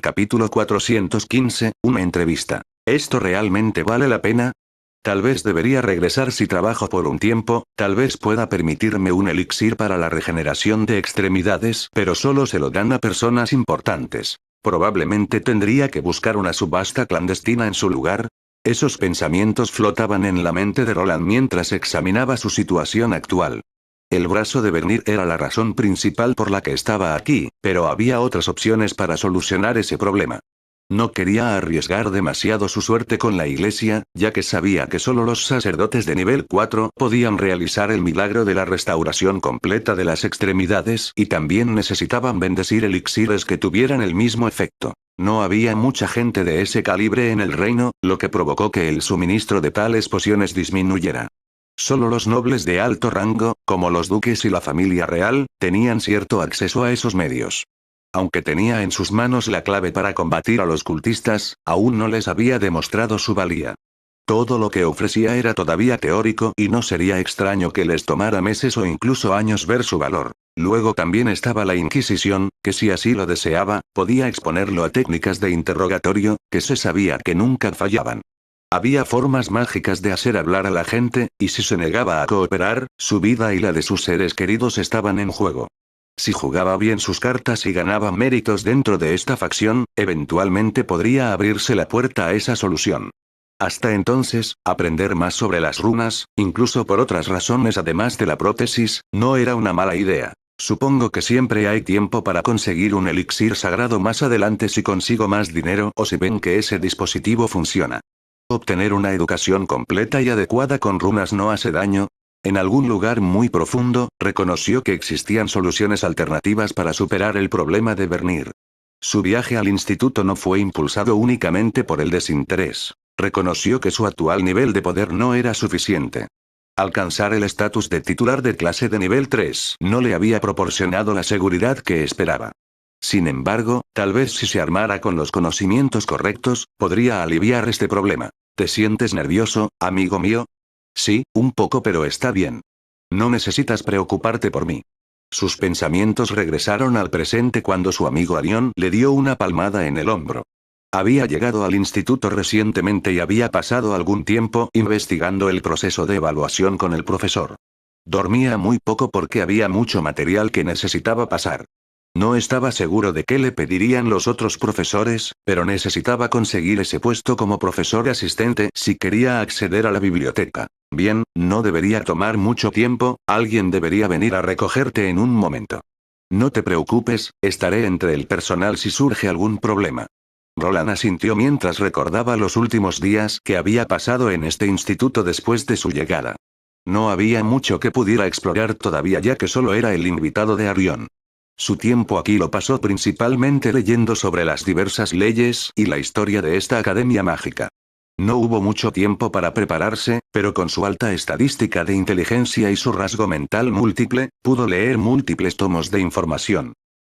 Capítulo 415, una entrevista. ¿Esto realmente vale la pena? Tal vez debería regresar si trabajo por un tiempo, tal vez pueda permitirme un elixir para la regeneración de extremidades, pero solo se lo dan a personas importantes. Probablemente tendría que buscar una subasta clandestina en su lugar. Esos pensamientos flotaban en la mente de Roland mientras examinaba su situación actual. El brazo de Vernier era la razón principal por la que estaba aquí, pero había otras opciones para solucionar ese problema. No quería arriesgar demasiado su suerte con la iglesia, ya que sabía que solo los sacerdotes de nivel 4 podían realizar el milagro de la restauración completa de las extremidades y también necesitaban bendecir elixires que tuvieran el mismo efecto. No había mucha gente de ese calibre en el reino, lo que provocó que el suministro de tales pociones disminuyera. Solo los nobles de alto rango, como los duques y la familia real, tenían cierto acceso a esos medios. Aunque tenía en sus manos la clave para combatir a los cultistas, aún no les había demostrado su valía. Todo lo que ofrecía era todavía teórico y no sería extraño que les tomara meses o incluso años ver su valor. Luego también estaba la Inquisición, que si así lo deseaba, podía exponerlo a técnicas de interrogatorio, que se sabía que nunca fallaban. Había formas mágicas de hacer hablar a la gente, y si se negaba a cooperar, su vida y la de sus seres queridos estaban en juego. Si jugaba bien sus cartas y ganaba méritos dentro de esta facción, eventualmente podría abrirse la puerta a esa solución. Hasta entonces, aprender más sobre las runas, incluso por otras razones además de la prótesis, no era una mala idea. Supongo que siempre hay tiempo para conseguir un elixir sagrado más adelante si consigo más dinero o si ven que ese dispositivo funciona. Obtener una educación completa y adecuada con runas no hace daño. En algún lugar muy profundo, reconoció que existían soluciones alternativas para superar el problema de Vernier. Su viaje al instituto no fue impulsado únicamente por el desinterés. Reconoció que su actual nivel de poder no era suficiente. Alcanzar el estatus de titular de clase de nivel 3 no le había proporcionado la seguridad que esperaba. Sin embargo, tal vez si se armara con los conocimientos correctos, podría aliviar este problema. ¿Te sientes nervioso, amigo mío? Sí, un poco, pero está bien. No necesitas preocuparte por mí. Sus pensamientos regresaron al presente cuando su amigo Arión le dio una palmada en el hombro. Había llegado al instituto recientemente y había pasado algún tiempo investigando el proceso de evaluación con el profesor. Dormía muy poco porque había mucho material que necesitaba pasar. No estaba seguro de qué le pedirían los otros profesores, pero necesitaba conseguir ese puesto como profesor asistente si quería acceder a la biblioteca. Bien, no debería tomar mucho tiempo, alguien debería venir a recogerte en un momento. No te preocupes, estaré entre el personal si surge algún problema. Roland asintió mientras recordaba los últimos días que había pasado en este instituto después de su llegada. No había mucho que pudiera explorar todavía ya que solo era el invitado de Arión. Su tiempo aquí lo pasó principalmente leyendo sobre las diversas leyes y la historia de esta academia mágica. No hubo mucho tiempo para prepararse, pero con su alta estadística de inteligencia y su rasgo mental múltiple, pudo leer múltiples tomos de información.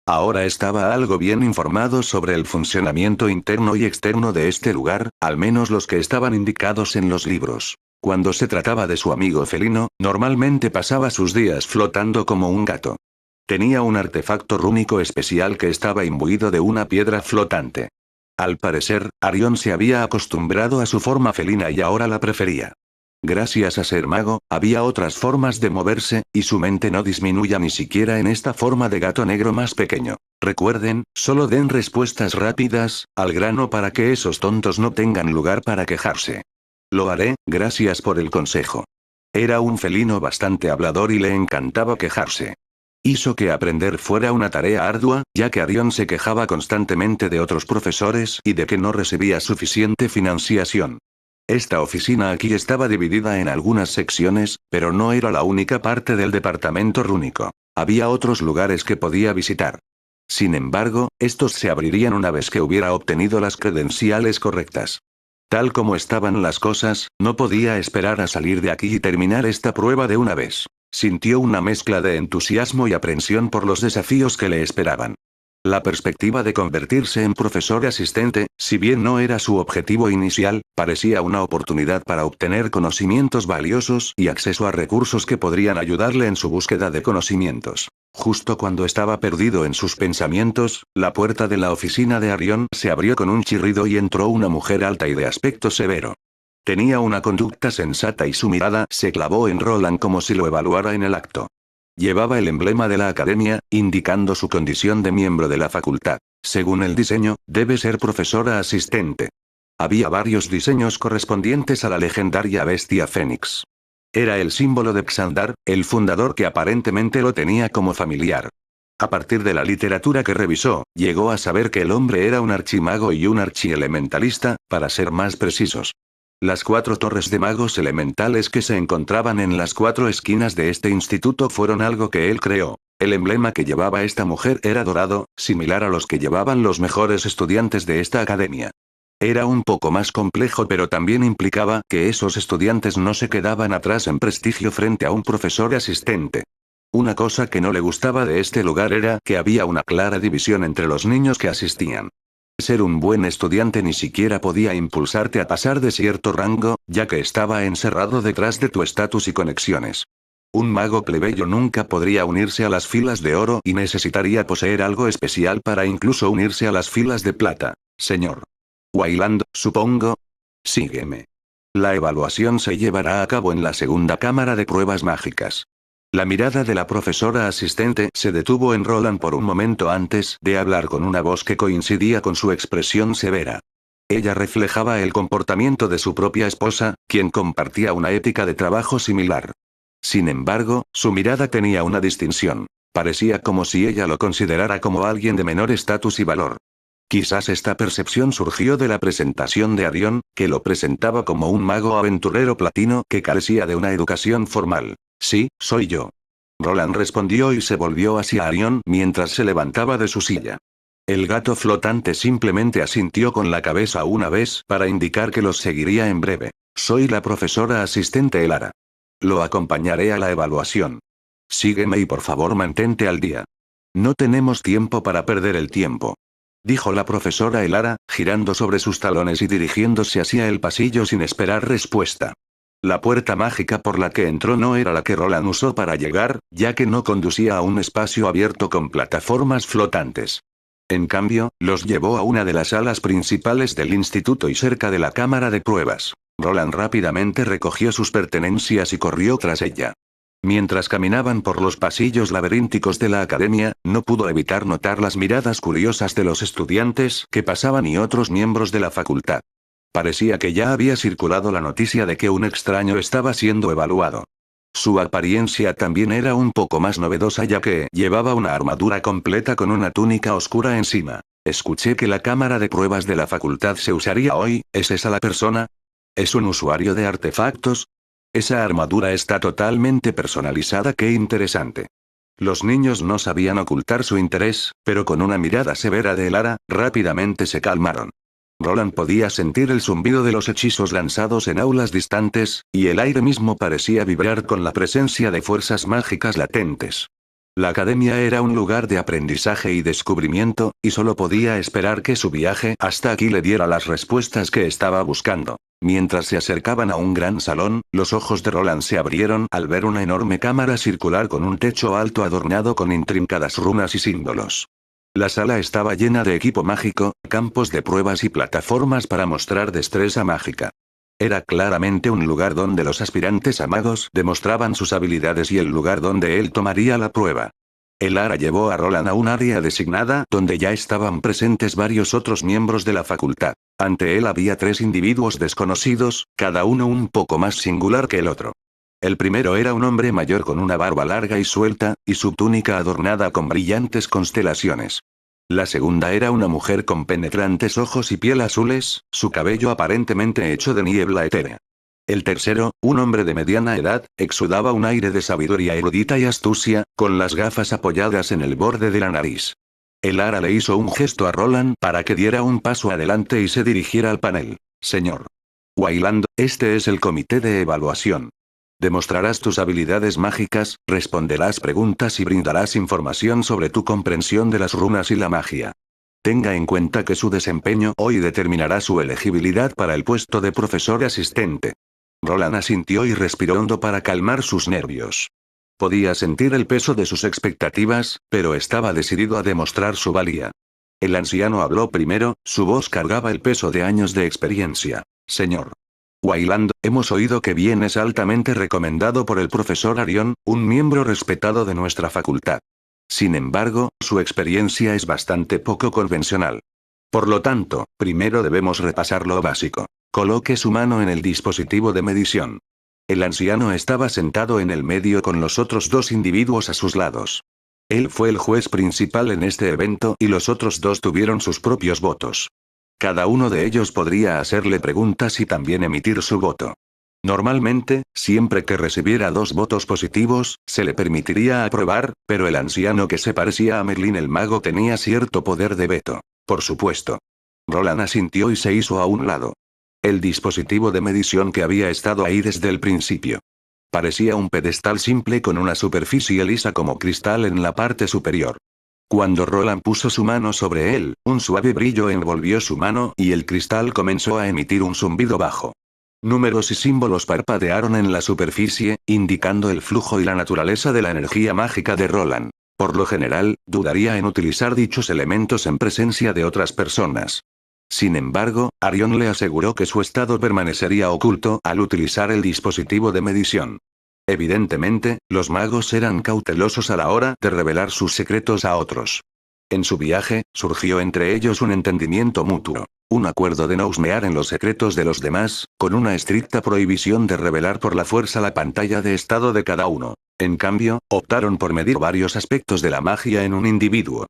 Ahora estaba algo bien informado sobre el funcionamiento interno y externo de este lugar, al menos los que estaban indicados en los libros. Cuando se trataba de su amigo felino, normalmente pasaba sus días flotando como un gato. Tenía un artefacto rúnico especial que estaba imbuido de una piedra flotante. Al parecer, Arión se había acostumbrado a su forma felina y ahora la prefería. Gracias a ser mago, había otras formas de moverse, y su mente no disminuía ni siquiera en esta forma de gato negro más pequeño. Recuerden, solo den respuestas rápidas, al grano para que esos tontos no tengan lugar para quejarse. Lo haré, gracias por el consejo. Era un felino bastante hablador y le encantaba quejarse. Hizo que aprender fuera una tarea ardua, ya que Arión se quejaba constantemente de otros profesores y de que no recibía suficiente financiación. Esta oficina aquí estaba dividida en algunas secciones, pero no era la única parte del departamento rúnico. Había otros lugares que podía visitar. Sin embargo, estos se abrirían una vez que hubiera obtenido las credenciales correctas. Tal como estaban las cosas, no podía esperar a salir de aquí y terminar esta prueba de una vez. Sintió una mezcla de entusiasmo y aprensión por los desafíos que le esperaban. La perspectiva de convertirse en profesor asistente, si bien no era su objetivo inicial, parecía una oportunidad para obtener conocimientos valiosos y acceso a recursos que podrían ayudarle en su búsqueda de conocimientos. Justo cuando estaba perdido en sus pensamientos, la puerta de la oficina de Arión se abrió con un chirrido y entró una mujer alta y de aspecto severo. Tenía una conducta sensata y su mirada se clavó en Roland como si lo evaluara en el acto. Llevaba el emblema de la academia, indicando su condición de miembro de la facultad. Según el diseño, debe ser profesora asistente. Había varios diseños correspondientes a la legendaria bestia Fénix. Era el símbolo de Xandar, el fundador que aparentemente lo tenía como familiar. A partir de la literatura que revisó, llegó a saber que el hombre era un archimago y un archielementalista, para ser más precisos. Las 4 torres de magos elementales que se encontraban en las 4 esquinas de este instituto fueron algo que él creó. El emblema que llevaba esta mujer era dorado, similar a los que llevaban los mejores estudiantes de esta academia. Era un poco más complejo, pero también implicaba que esos estudiantes no se quedaban atrás en prestigio frente a un profesor asistente. Una cosa que no le gustaba de este lugar era que había una clara división entre los niños que asistían. Ser un buen estudiante ni siquiera podía impulsarte a pasar de cierto rango, ya que estaba encerrado detrás de tu estatus y conexiones. Un mago plebeyo nunca podría unirse a las filas de oro y necesitaría poseer algo especial para incluso unirse a las filas de plata, señor. Wayland, supongo. Sígueme. La evaluación se llevará a cabo en la segunda cámara de pruebas mágicas. La mirada de la profesora asistente se detuvo en Roland por un momento antes de hablar con una voz que coincidía con su expresión severa. Ella reflejaba el comportamiento de su propia esposa, quien compartía una ética de trabajo similar. Sin embargo, su mirada tenía una distinción. Parecía como si ella lo considerara como alguien de menor estatus y valor. Quizás esta percepción surgió de la presentación de Arión, que lo presentaba como un mago aventurero platino que carecía de una educación formal. Sí, soy yo. Roland respondió y se volvió hacia Arión mientras se levantaba de su silla. El gato flotante simplemente asintió con la cabeza una vez para indicar que los seguiría en breve. Soy la profesora asistente Elara. Lo acompañaré a la evaluación. Sígueme y por favor mantente al día. No tenemos tiempo para perder el tiempo, dijo la profesora Elara, girando sobre sus talones y dirigiéndose hacia el pasillo sin esperar respuesta. La puerta mágica por la que entró no era la que Roland usó para llegar, ya que no conducía a un espacio abierto con plataformas flotantes. En cambio, los llevó a una de las salas principales del instituto y cerca de la cámara de pruebas. Roland rápidamente recogió sus pertenencias y corrió tras ella. Mientras caminaban por los pasillos laberínticos de la academia, no pudo evitar notar las miradas curiosas de los estudiantes que pasaban y otros miembros de la facultad. Parecía que ya había circulado la noticia de que un extraño estaba siendo evaluado. Su apariencia también era un poco más novedosa ya que llevaba una armadura completa con una túnica oscura encima. Escuché que la cámara de pruebas de la facultad se usaría hoy, ¿es esa la persona? ¿Es un usuario de artefactos? Esa armadura está totalmente personalizada, qué interesante. Los niños no sabían ocultar su interés, pero con una mirada severa de Elara, rápidamente se calmaron. Roland podía sentir el zumbido de los hechizos lanzados en aulas distantes, y el aire mismo parecía vibrar con la presencia de fuerzas mágicas latentes. La academia era un lugar de aprendizaje y descubrimiento, y solo podía esperar que su viaje hasta aquí le diera las respuestas que estaba buscando. Mientras se acercaban a un gran salón, los ojos de Roland se abrieron al ver una enorme cámara circular con un techo alto adornado con intrincadas runas y símbolos. La sala estaba llena de equipo mágico, campos de pruebas y plataformas para mostrar destreza mágica. Era claramente un lugar donde los aspirantes a magos demostraban sus habilidades y el lugar donde él tomaría la prueba. Elara llevó a Roland a un área designada donde ya estaban presentes varios otros miembros de la facultad. Ante él había 3 individuos desconocidos, cada uno un poco más singular que el otro. El primero era un hombre mayor con una barba larga y suelta, y su túnica adornada con brillantes constelaciones. La segunda era una mujer con penetrantes ojos y piel azules, su cabello aparentemente hecho de niebla etérea. El tercero, un hombre de mediana edad, exudaba un aire de sabiduría erudita y astucia, con las gafas apoyadas en el borde de la nariz. Elara le hizo un gesto a Roland para que diera un paso adelante y se dirigiera al panel. Señor Wayland, este es el comité de evaluación. Demostrarás tus habilidades mágicas, responderás preguntas y brindarás información sobre tu comprensión de las runas y la magia. Tenga en cuenta que su desempeño hoy determinará su elegibilidad para el puesto de profesor asistente. Roland asintió y respiró hondo para calmar sus nervios. Podía sentir el peso de sus expectativas, pero estaba decidido a demostrar su valía. El anciano habló primero, su voz cargaba el peso de años de experiencia. Señor Wayland, hemos oído que bien es altamente recomendado por el profesor Arion, un miembro respetado de nuestra facultad. Sin embargo, su experiencia es bastante poco convencional. Por lo tanto, primero debemos repasar lo básico. Coloque su mano en el dispositivo de medición. El anciano estaba sentado en el medio con los otros dos individuos a sus lados. Él fue el juez principal en este evento y los otros dos tuvieron sus propios votos. Cada uno de ellos podría hacerle preguntas y también emitir su voto. Normalmente, siempre que recibiera 2 votos positivos, se le permitiría aprobar, pero el anciano que se parecía a Merlin el mago tenía cierto poder de veto. Por supuesto. Roland asintió y se hizo a un lado. El dispositivo de medición que había estado ahí desde el principio. Parecía un pedestal simple con una superficie lisa como cristal en la parte superior. Cuando Roland puso su mano sobre él, un suave brillo envolvió su mano y el cristal comenzó a emitir un zumbido bajo. Números y símbolos parpadearon en la superficie, indicando el flujo y la naturaleza de la energía mágica de Roland. Por lo general, dudaría en utilizar dichos elementos en presencia de otras personas. Sin embargo, Arion le aseguró que su estado permanecería oculto al utilizar el dispositivo de medición. Evidentemente, los magos eran cautelosos a la hora de revelar sus secretos a otros. En su viaje, surgió entre ellos un entendimiento mutuo. Un acuerdo de no husmear en los secretos de los demás, con una estricta prohibición de revelar por la fuerza la pantalla de estado de cada uno. En cambio, optaron por medir varios aspectos de la magia en un individuo.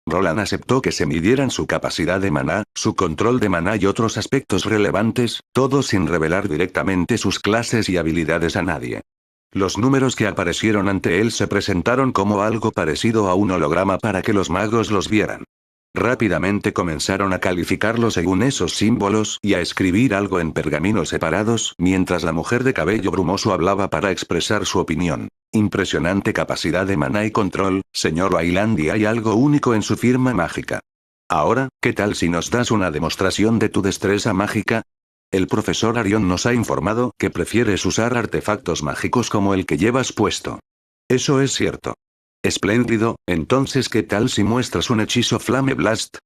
Roland aceptó que se midieran su capacidad de maná, su control de maná y otros aspectos relevantes, todo sin revelar directamente sus clases y habilidades a nadie. Los números que aparecieron ante él se presentaron como algo parecido a un holograma para que los magos los vieran. Rápidamente comenzaron a calificarlo según esos símbolos y a escribir algo en pergaminos separados, mientras la mujer de cabello brumoso hablaba para expresar su opinión. Impresionante capacidad de maná y control, señor Wayland, y hay algo único en su firma mágica. Ahora, ¿qué tal si nos das una demostración de tu destreza mágica? El profesor Arion nos ha informado que prefieres usar artefactos mágicos como el que llevas puesto. Eso es cierto. Espléndido, entonces ¿qué tal si muestras un hechizo Flame Blast?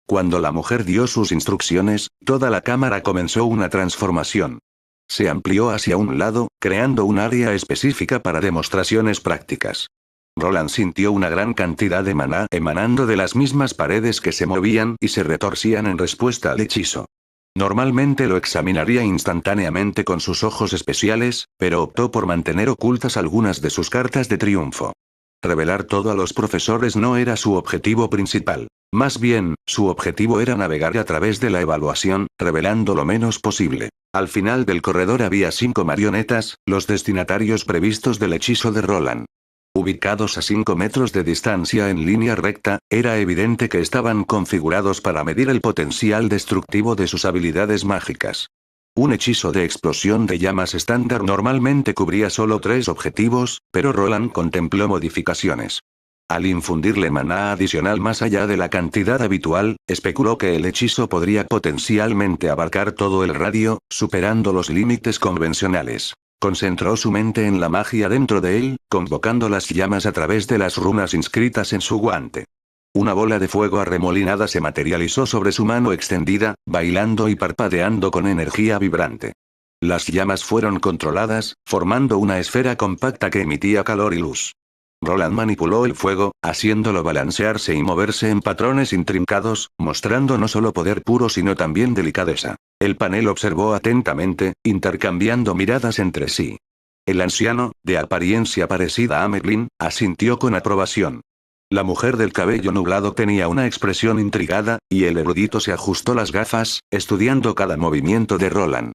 Cuando la mujer dio sus instrucciones, toda la cámara comenzó una transformación. Se amplió hacia un lado, creando un área específica para demostraciones prácticas. Roland sintió una gran cantidad de maná emanando de las mismas paredes que se movían y se retorcían en respuesta al hechizo. Normalmente lo examinaría instantáneamente con sus ojos especiales, pero optó por mantener ocultas algunas de sus cartas de triunfo. Revelar todo a los profesores no era su objetivo principal. Más bien, su objetivo era navegar a través de la evaluación, revelando lo menos posible. Al final del corredor había 5 marionetas, los destinatarios previstos del hechizo de Roland. Ubicados a 5 metros de distancia en línea recta, era evidente que estaban configurados para medir el potencial destructivo de sus habilidades mágicas. Un hechizo de explosión de llamas estándar normalmente cubría solo 3 objetivos, pero Roland contempló modificaciones. Al infundirle maná adicional más allá de la cantidad habitual, especuló que el hechizo podría potencialmente abarcar todo el radio, superando los límites convencionales. Concentró su mente en la magia dentro de él, convocando las llamas a través de las runas inscritas en su guante. Una bola de fuego arremolinada se materializó sobre su mano extendida, bailando y parpadeando con energía vibrante. Las llamas fueron controladas, formando una esfera compacta que emitía calor y luz. Roland manipuló el fuego, haciéndolo balancearse y moverse en patrones intrincados, mostrando no solo poder puro sino también delicadeza. El panel observó atentamente, intercambiando miradas entre sí. El anciano, de apariencia parecida a Merlin, asintió con aprobación. La mujer del cabello nublado tenía una expresión intrigada, y el erudito se ajustó las gafas, estudiando cada movimiento de Roland.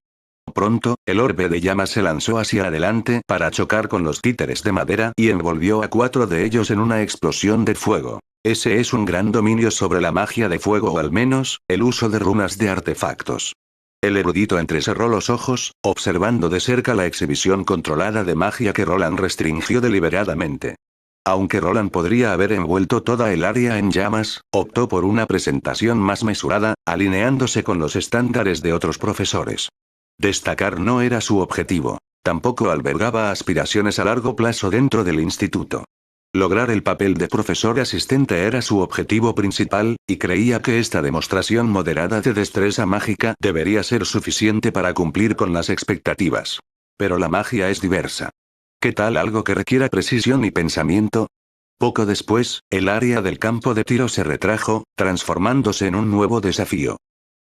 Pronto, el orbe de llamas se lanzó hacia adelante para chocar con los títeres de madera y envolvió a 4 de ellos en una explosión de fuego. Ese es un gran dominio sobre la magia de fuego o al menos, el uso de runas de artefactos. El erudito entrecerró los ojos, observando de cerca la exhibición controlada de magia que Roland restringió deliberadamente. Aunque Roland podría haber envuelto toda el área en llamas, optó por una presentación más mesurada, alineándose con los estándares de otros profesores. Destacar no era su objetivo. Tampoco albergaba aspiraciones a largo plazo dentro del instituto. Lograr el papel de profesor asistente era su objetivo principal, y creía que esta demostración moderada de destreza mágica debería ser suficiente para cumplir con las expectativas. Pero la magia es diversa. ¿Qué tal algo que requiera precisión y pensamiento? Poco después, el área del campo de tiro se retrajo, transformándose en un nuevo desafío.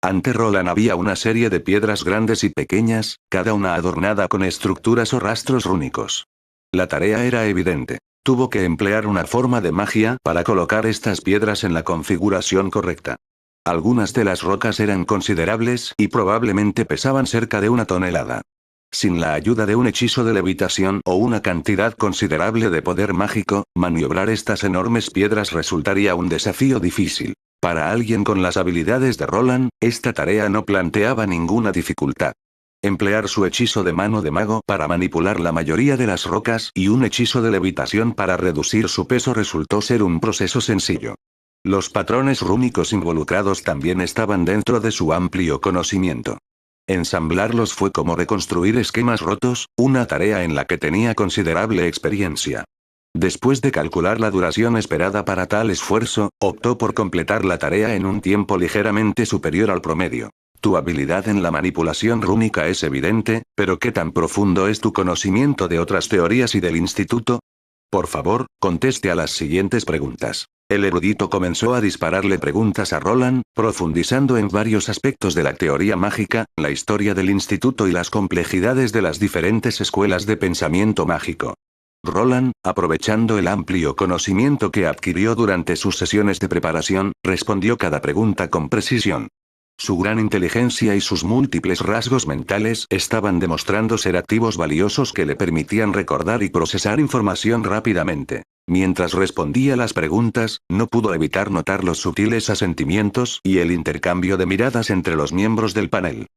Ante Roland había una serie de piedras grandes y pequeñas, cada una adornada con estructuras o rastros rúnicos. La tarea era evidente. Tuvo que emplear una forma de magia para colocar estas piedras en la configuración correcta. Algunas de las rocas eran considerables y probablemente pesaban cerca de 1 tonelada. Sin la ayuda de un hechizo de levitación o una cantidad considerable de poder mágico, maniobrar estas enormes piedras resultaría un desafío difícil. Para alguien con las habilidades de Roland, esta tarea no planteaba ninguna dificultad. Emplear su hechizo de mano de mago para manipular la mayoría de las rocas y un hechizo de levitación para reducir su peso resultó ser un proceso sencillo. Los patrones rúnicos involucrados también estaban dentro de su amplio conocimiento. Ensamblarlos fue como reconstruir esquemas rotos, una tarea en la que tenía considerable experiencia. Después de calcular la duración esperada para tal esfuerzo, optó por completar la tarea en un tiempo ligeramente superior al promedio. Tu habilidad en la manipulación rúnica es evidente, pero ¿qué tan profundo es tu conocimiento de otras teorías y del instituto? Por favor, conteste a las siguientes preguntas. El erudito comenzó a dispararle preguntas a Roland, profundizando en varios aspectos de la teoría mágica, la historia del instituto y las complejidades de las diferentes escuelas de pensamiento mágico. Roland, aprovechando el amplio conocimiento que adquirió durante sus sesiones de preparación, respondió cada pregunta con precisión. Su gran inteligencia y sus múltiples rasgos mentales estaban demostrando ser activos valiosos que le permitían recordar y procesar información rápidamente. Mientras respondía las preguntas, no pudo evitar notar los sutiles asentimientos y el intercambio de miradas entre los miembros del panel.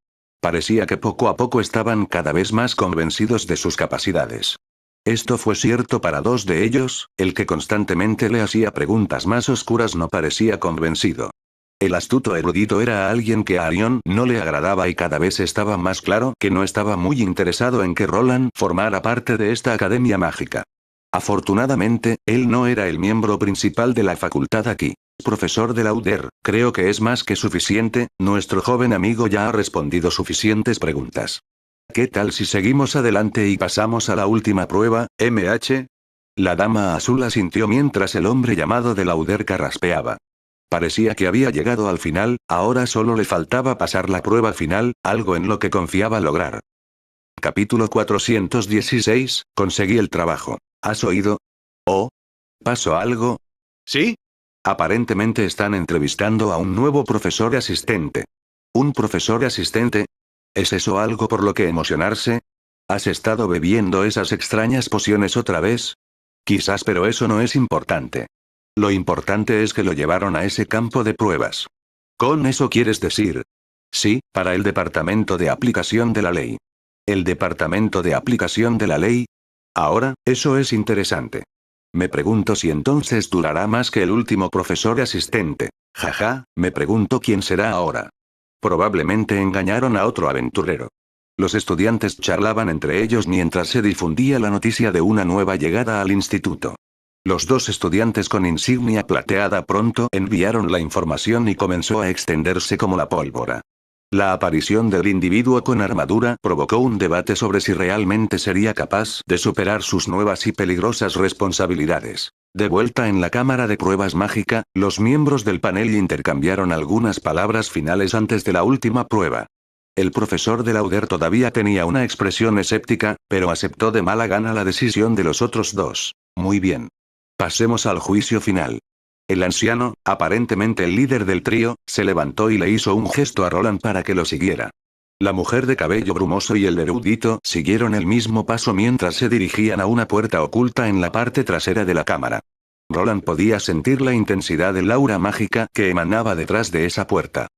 Parecía que poco a poco estaban cada vez más convencidos de sus capacidades. Esto fue cierto para 2 de ellos, el que constantemente le hacía preguntas más oscuras no parecía convencido. El astuto erudito era alguien que a Arion no le agradaba y cada vez estaba más claro que no estaba muy interesado en que Roland formara parte de esta academia mágica. Afortunadamente, él no era el miembro principal de la facultad aquí. Profesor de Lauder, creo que es más que suficiente, nuestro joven amigo ya ha respondido suficientes preguntas. ¿Qué tal si seguimos adelante y pasamos a la última prueba, MH? La dama azul asintió mientras el hombre llamado de Lauder carraspeaba. Parecía que había llegado al final, ahora solo le faltaba pasar la prueba final, algo en lo que confiaba lograr. Capítulo 416, conseguí el trabajo. ¿Has oído? ¿Oh? ¿Pasó algo? ¿Sí? Aparentemente están entrevistando a un nuevo profesor asistente. ¿Un profesor asistente? ¿Es eso algo por lo que emocionarse? ¿Has estado bebiendo esas extrañas pociones otra vez? Quizás, pero eso no es importante. Lo importante es que lo llevaron a ese campo de pruebas. ¿Con eso quieres decir? Sí, para el Departamento de Aplicación de la Ley. ¿El Departamento de Aplicación de la Ley? Ahora, eso es interesante. Me pregunto si entonces durará más que el último profesor asistente. Jaja, me pregunto quién será ahora. Probablemente engañaron a otro aventurero. Los estudiantes charlaban entre ellos mientras se difundía la noticia de una nueva llegada al instituto. Los 2 estudiantes con insignia plateada pronto enviaron la información y comenzó a extenderse como la pólvora. La aparición del individuo con armadura provocó un debate sobre si realmente sería capaz de superar sus nuevas y peligrosas responsabilidades. De vuelta en la cámara de pruebas mágica, los miembros del panel intercambiaron algunas palabras finales antes de la última prueba. El profesor de Lauder todavía tenía una expresión escéptica, pero aceptó de mala gana la decisión de los otros 2. Muy bien. Pasemos al juicio final. El anciano, aparentemente el líder del trío, se levantó y le hizo un gesto a Roland para que lo siguiera. La mujer de cabello brumoso y el erudito siguieron el mismo paso mientras se dirigían a una puerta oculta en la parte trasera de la cámara. Roland podía sentir la intensidad del aura mágica que emanaba detrás de esa puerta.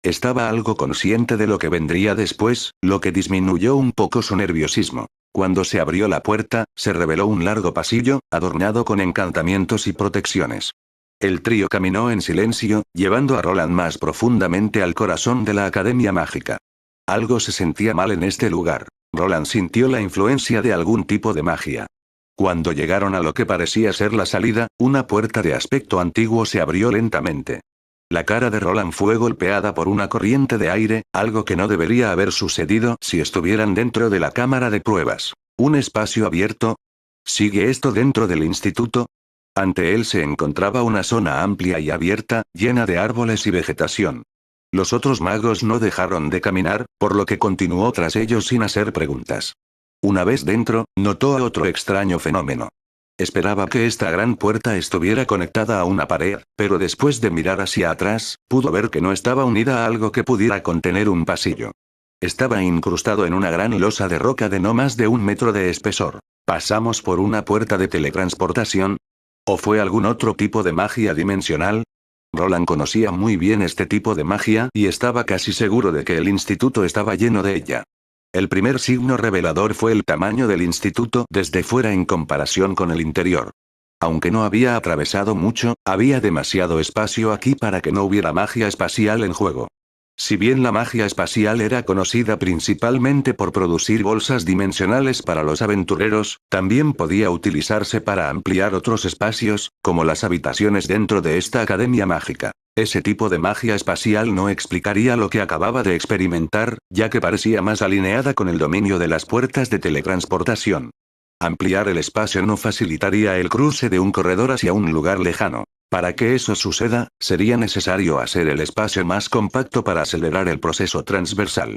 Estaba algo consciente de lo que vendría después, lo que disminuyó un poco su nerviosismo. Cuando se abrió la puerta, se reveló un largo pasillo, adornado con encantamientos y protecciones. El trío caminó en silencio, llevando a Roland más profundamente al corazón de la Academia Mágica. Algo se sentía mal en este lugar. Roland sintió la influencia de algún tipo de magia. Cuando llegaron a lo que parecía ser la salida, una puerta de aspecto antiguo se abrió lentamente. La cara de Roland fue golpeada por una corriente de aire, algo que no debería haber sucedido si estuvieran dentro de la cámara de pruebas. ¿Un espacio abierto? ¿Sigue esto dentro del instituto? Ante él se encontraba una zona amplia y abierta, llena de árboles y vegetación. Los otros magos no dejaron de caminar, por lo que continuó tras ellos sin hacer preguntas. Una vez dentro, notó a otro extraño fenómeno. Esperaba que esta gran puerta estuviera conectada a una pared, pero después de mirar hacia atrás, pudo ver que no estaba unida a algo que pudiera contener un pasillo. Estaba incrustado en una gran losa de roca de no más de 1 metro de espesor. ¿Pasamos por una puerta de teletransportación? ¿O fue algún otro tipo de magia dimensional? Roland conocía muy bien este tipo de magia y estaba casi seguro de que el instituto estaba lleno de ella. El primer signo revelador fue el tamaño del instituto desde fuera en comparación con el interior. Aunque no había atravesado mucho, había demasiado espacio aquí para que no hubiera magia espacial en juego. Si bien la magia espacial era conocida principalmente por producir bolsas dimensionales para los aventureros, también podía utilizarse para ampliar otros espacios, como las habitaciones dentro de esta academia mágica. Ese tipo de magia espacial no explicaría lo que acababa de experimentar, ya que parecía más alineada con el dominio de las puertas de teletransportación. Ampliar el espacio no facilitaría el cruce de un corredor hacia un lugar lejano. Para que eso suceda, sería necesario hacer el espacio más compacto para acelerar el proceso transversal.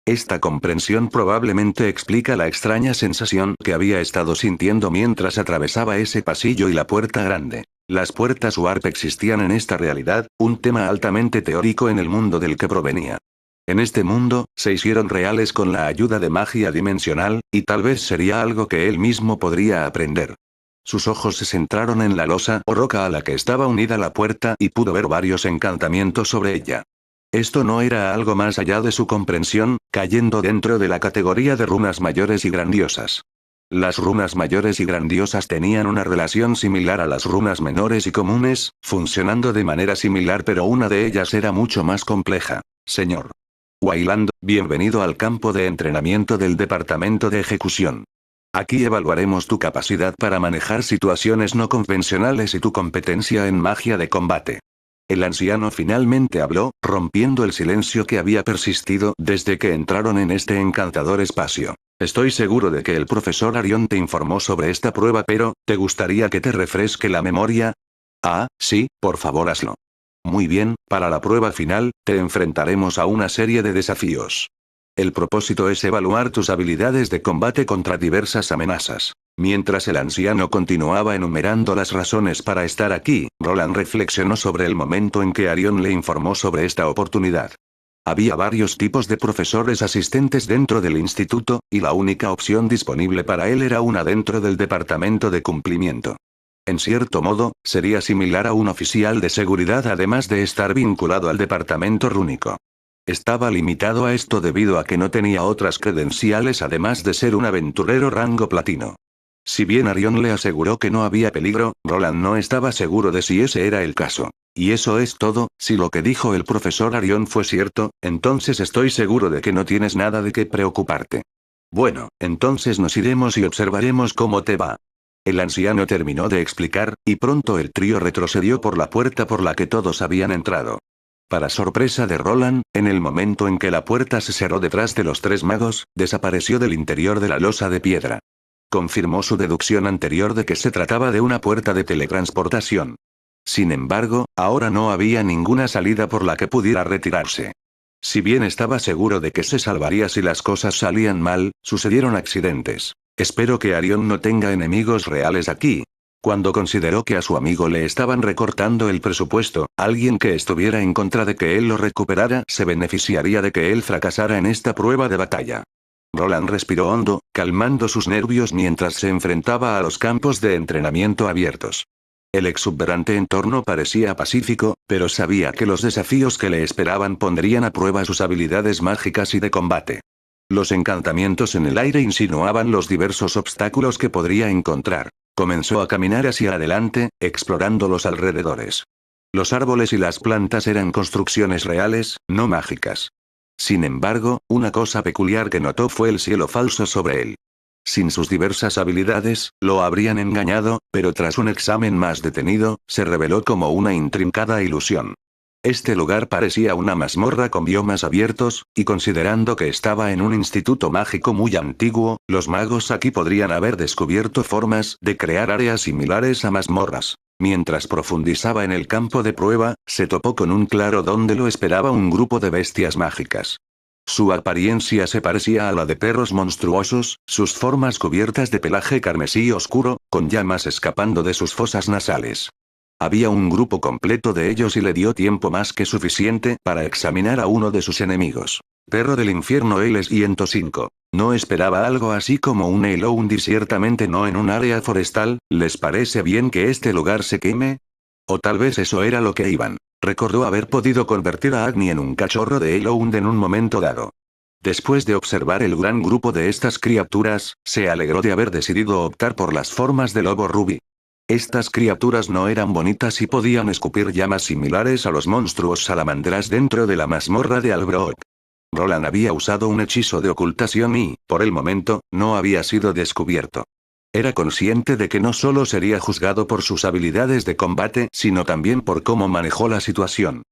Esta comprensión probablemente explica la extraña sensación que había estado sintiendo mientras atravesaba ese pasillo y la puerta grande. Las puertas Warp existían en esta realidad, un tema altamente teórico en el mundo del que provenía. En este mundo, se hicieron reales con la ayuda de magia dimensional, y tal vez sería algo que él mismo podría aprender. Sus ojos se centraron en la losa o roca a la que estaba unida la puerta y pudo ver varios encantamientos sobre ella. Esto no era algo más allá de su comprensión, cayendo dentro de la categoría de runas mayores y grandiosas. Las runas mayores y grandiosas tenían una relación similar a las runas menores y comunes, funcionando de manera similar, pero una de ellas era mucho más compleja. Señor Wayland, bienvenido al campo de entrenamiento del Departamento de Ejecución. Aquí evaluaremos tu capacidad para manejar situaciones no convencionales y tu competencia en magia de combate. El anciano finalmente habló, rompiendo el silencio que había persistido desde que entraron en este encantador espacio. Estoy seguro de que el profesor Arion te informó sobre esta prueba, pero, ¿te gustaría que te refresque la memoria? Ah, sí, por favor hazlo. Muy bien, para la prueba final, te enfrentaremos a una serie de desafíos. El propósito es evaluar tus habilidades de combate contra diversas amenazas. Mientras el anciano continuaba enumerando las razones para estar aquí, Roland reflexionó sobre el momento en que Arion le informó sobre esta oportunidad. Había varios tipos de profesores asistentes dentro del instituto, y la única opción disponible para él era una dentro del departamento de cumplimiento. En cierto modo, sería similar a un oficial de seguridad además de estar vinculado al departamento rúnico. Estaba limitado a esto debido a que no tenía otras credenciales además de ser un aventurero rango platino. Si bien Arion le aseguró que no había peligro, Roland no estaba seguro de si ese era el caso. Y eso es todo, si lo que dijo el profesor Arion fue cierto, entonces estoy seguro de que no tienes nada de qué preocuparte. Bueno, entonces nos iremos y observaremos cómo te va. El anciano terminó de explicar, y pronto el trío retrocedió por la puerta por la que todos habían entrado. Para sorpresa de Roland, en el momento en que la puerta se cerró detrás de los tres magos, desapareció del interior de la losa de piedra. Confirmó su deducción anterior de que se trataba de una puerta de teletransportación. Sin embargo, ahora no había ninguna salida por la que pudiera retirarse. Si bien estaba seguro de que se salvaría si las cosas salían mal, sucedieron accidentes. Espero que Arion no tenga enemigos reales aquí. Cuando consideró que a su amigo le estaban recortando el presupuesto, alguien que estuviera en contra de que él lo recuperara se beneficiaría de que él fracasara en esta prueba de batalla. Roland respiró hondo, calmando sus nervios mientras se enfrentaba a los campos de entrenamiento abiertos. El exuberante entorno parecía pacífico, pero sabía que los desafíos que le esperaban pondrían a prueba sus habilidades mágicas y de combate. Los encantamientos en el aire insinuaban los diversos obstáculos que podría encontrar. Comenzó a caminar hacia adelante, explorando los alrededores. Los árboles y las plantas eran construcciones reales, no mágicas. Sin embargo, una cosa peculiar que notó fue el cielo falso sobre él. Sin sus diversas habilidades, lo habrían engañado, pero tras un examen más detenido, se reveló como una intrincada ilusión. Este lugar parecía una mazmorra con biomas abiertos, y considerando que estaba en un instituto mágico muy antiguo, los magos aquí podrían haber descubierto formas de crear áreas similares a mazmorras. Mientras profundizaba en el campo de prueba, se topó con un claro donde lo esperaba un grupo de bestias mágicas. Su apariencia se parecía a la de perros monstruosos, sus formas cubiertas de pelaje carmesí oscuro, con llamas escapando de sus fosas nasales. Había un grupo completo de ellos y le dio tiempo más que suficiente para examinar a uno de sus enemigos. Perro del infierno L-105. No esperaba algo así como un Eloundi, ciertamente no en un área forestal. ¿Les parece bien que este lugar se queme? O tal vez eso era lo que iban. Recordó haber podido convertir a Agni en un cachorro de Elrond en un momento dado. Después de observar el gran grupo de estas criaturas, se alegró de haber decidido optar por las formas de lobo rubí. Estas criaturas no eran bonitas y podían escupir llamas similares a los monstruos salamandras dentro de la mazmorra de Albrook. Roland había usado un hechizo de ocultación y, por el momento, no había sido descubierto. Era consciente de que no solo sería juzgado por sus habilidades de combate, sino también por cómo manejó la situación.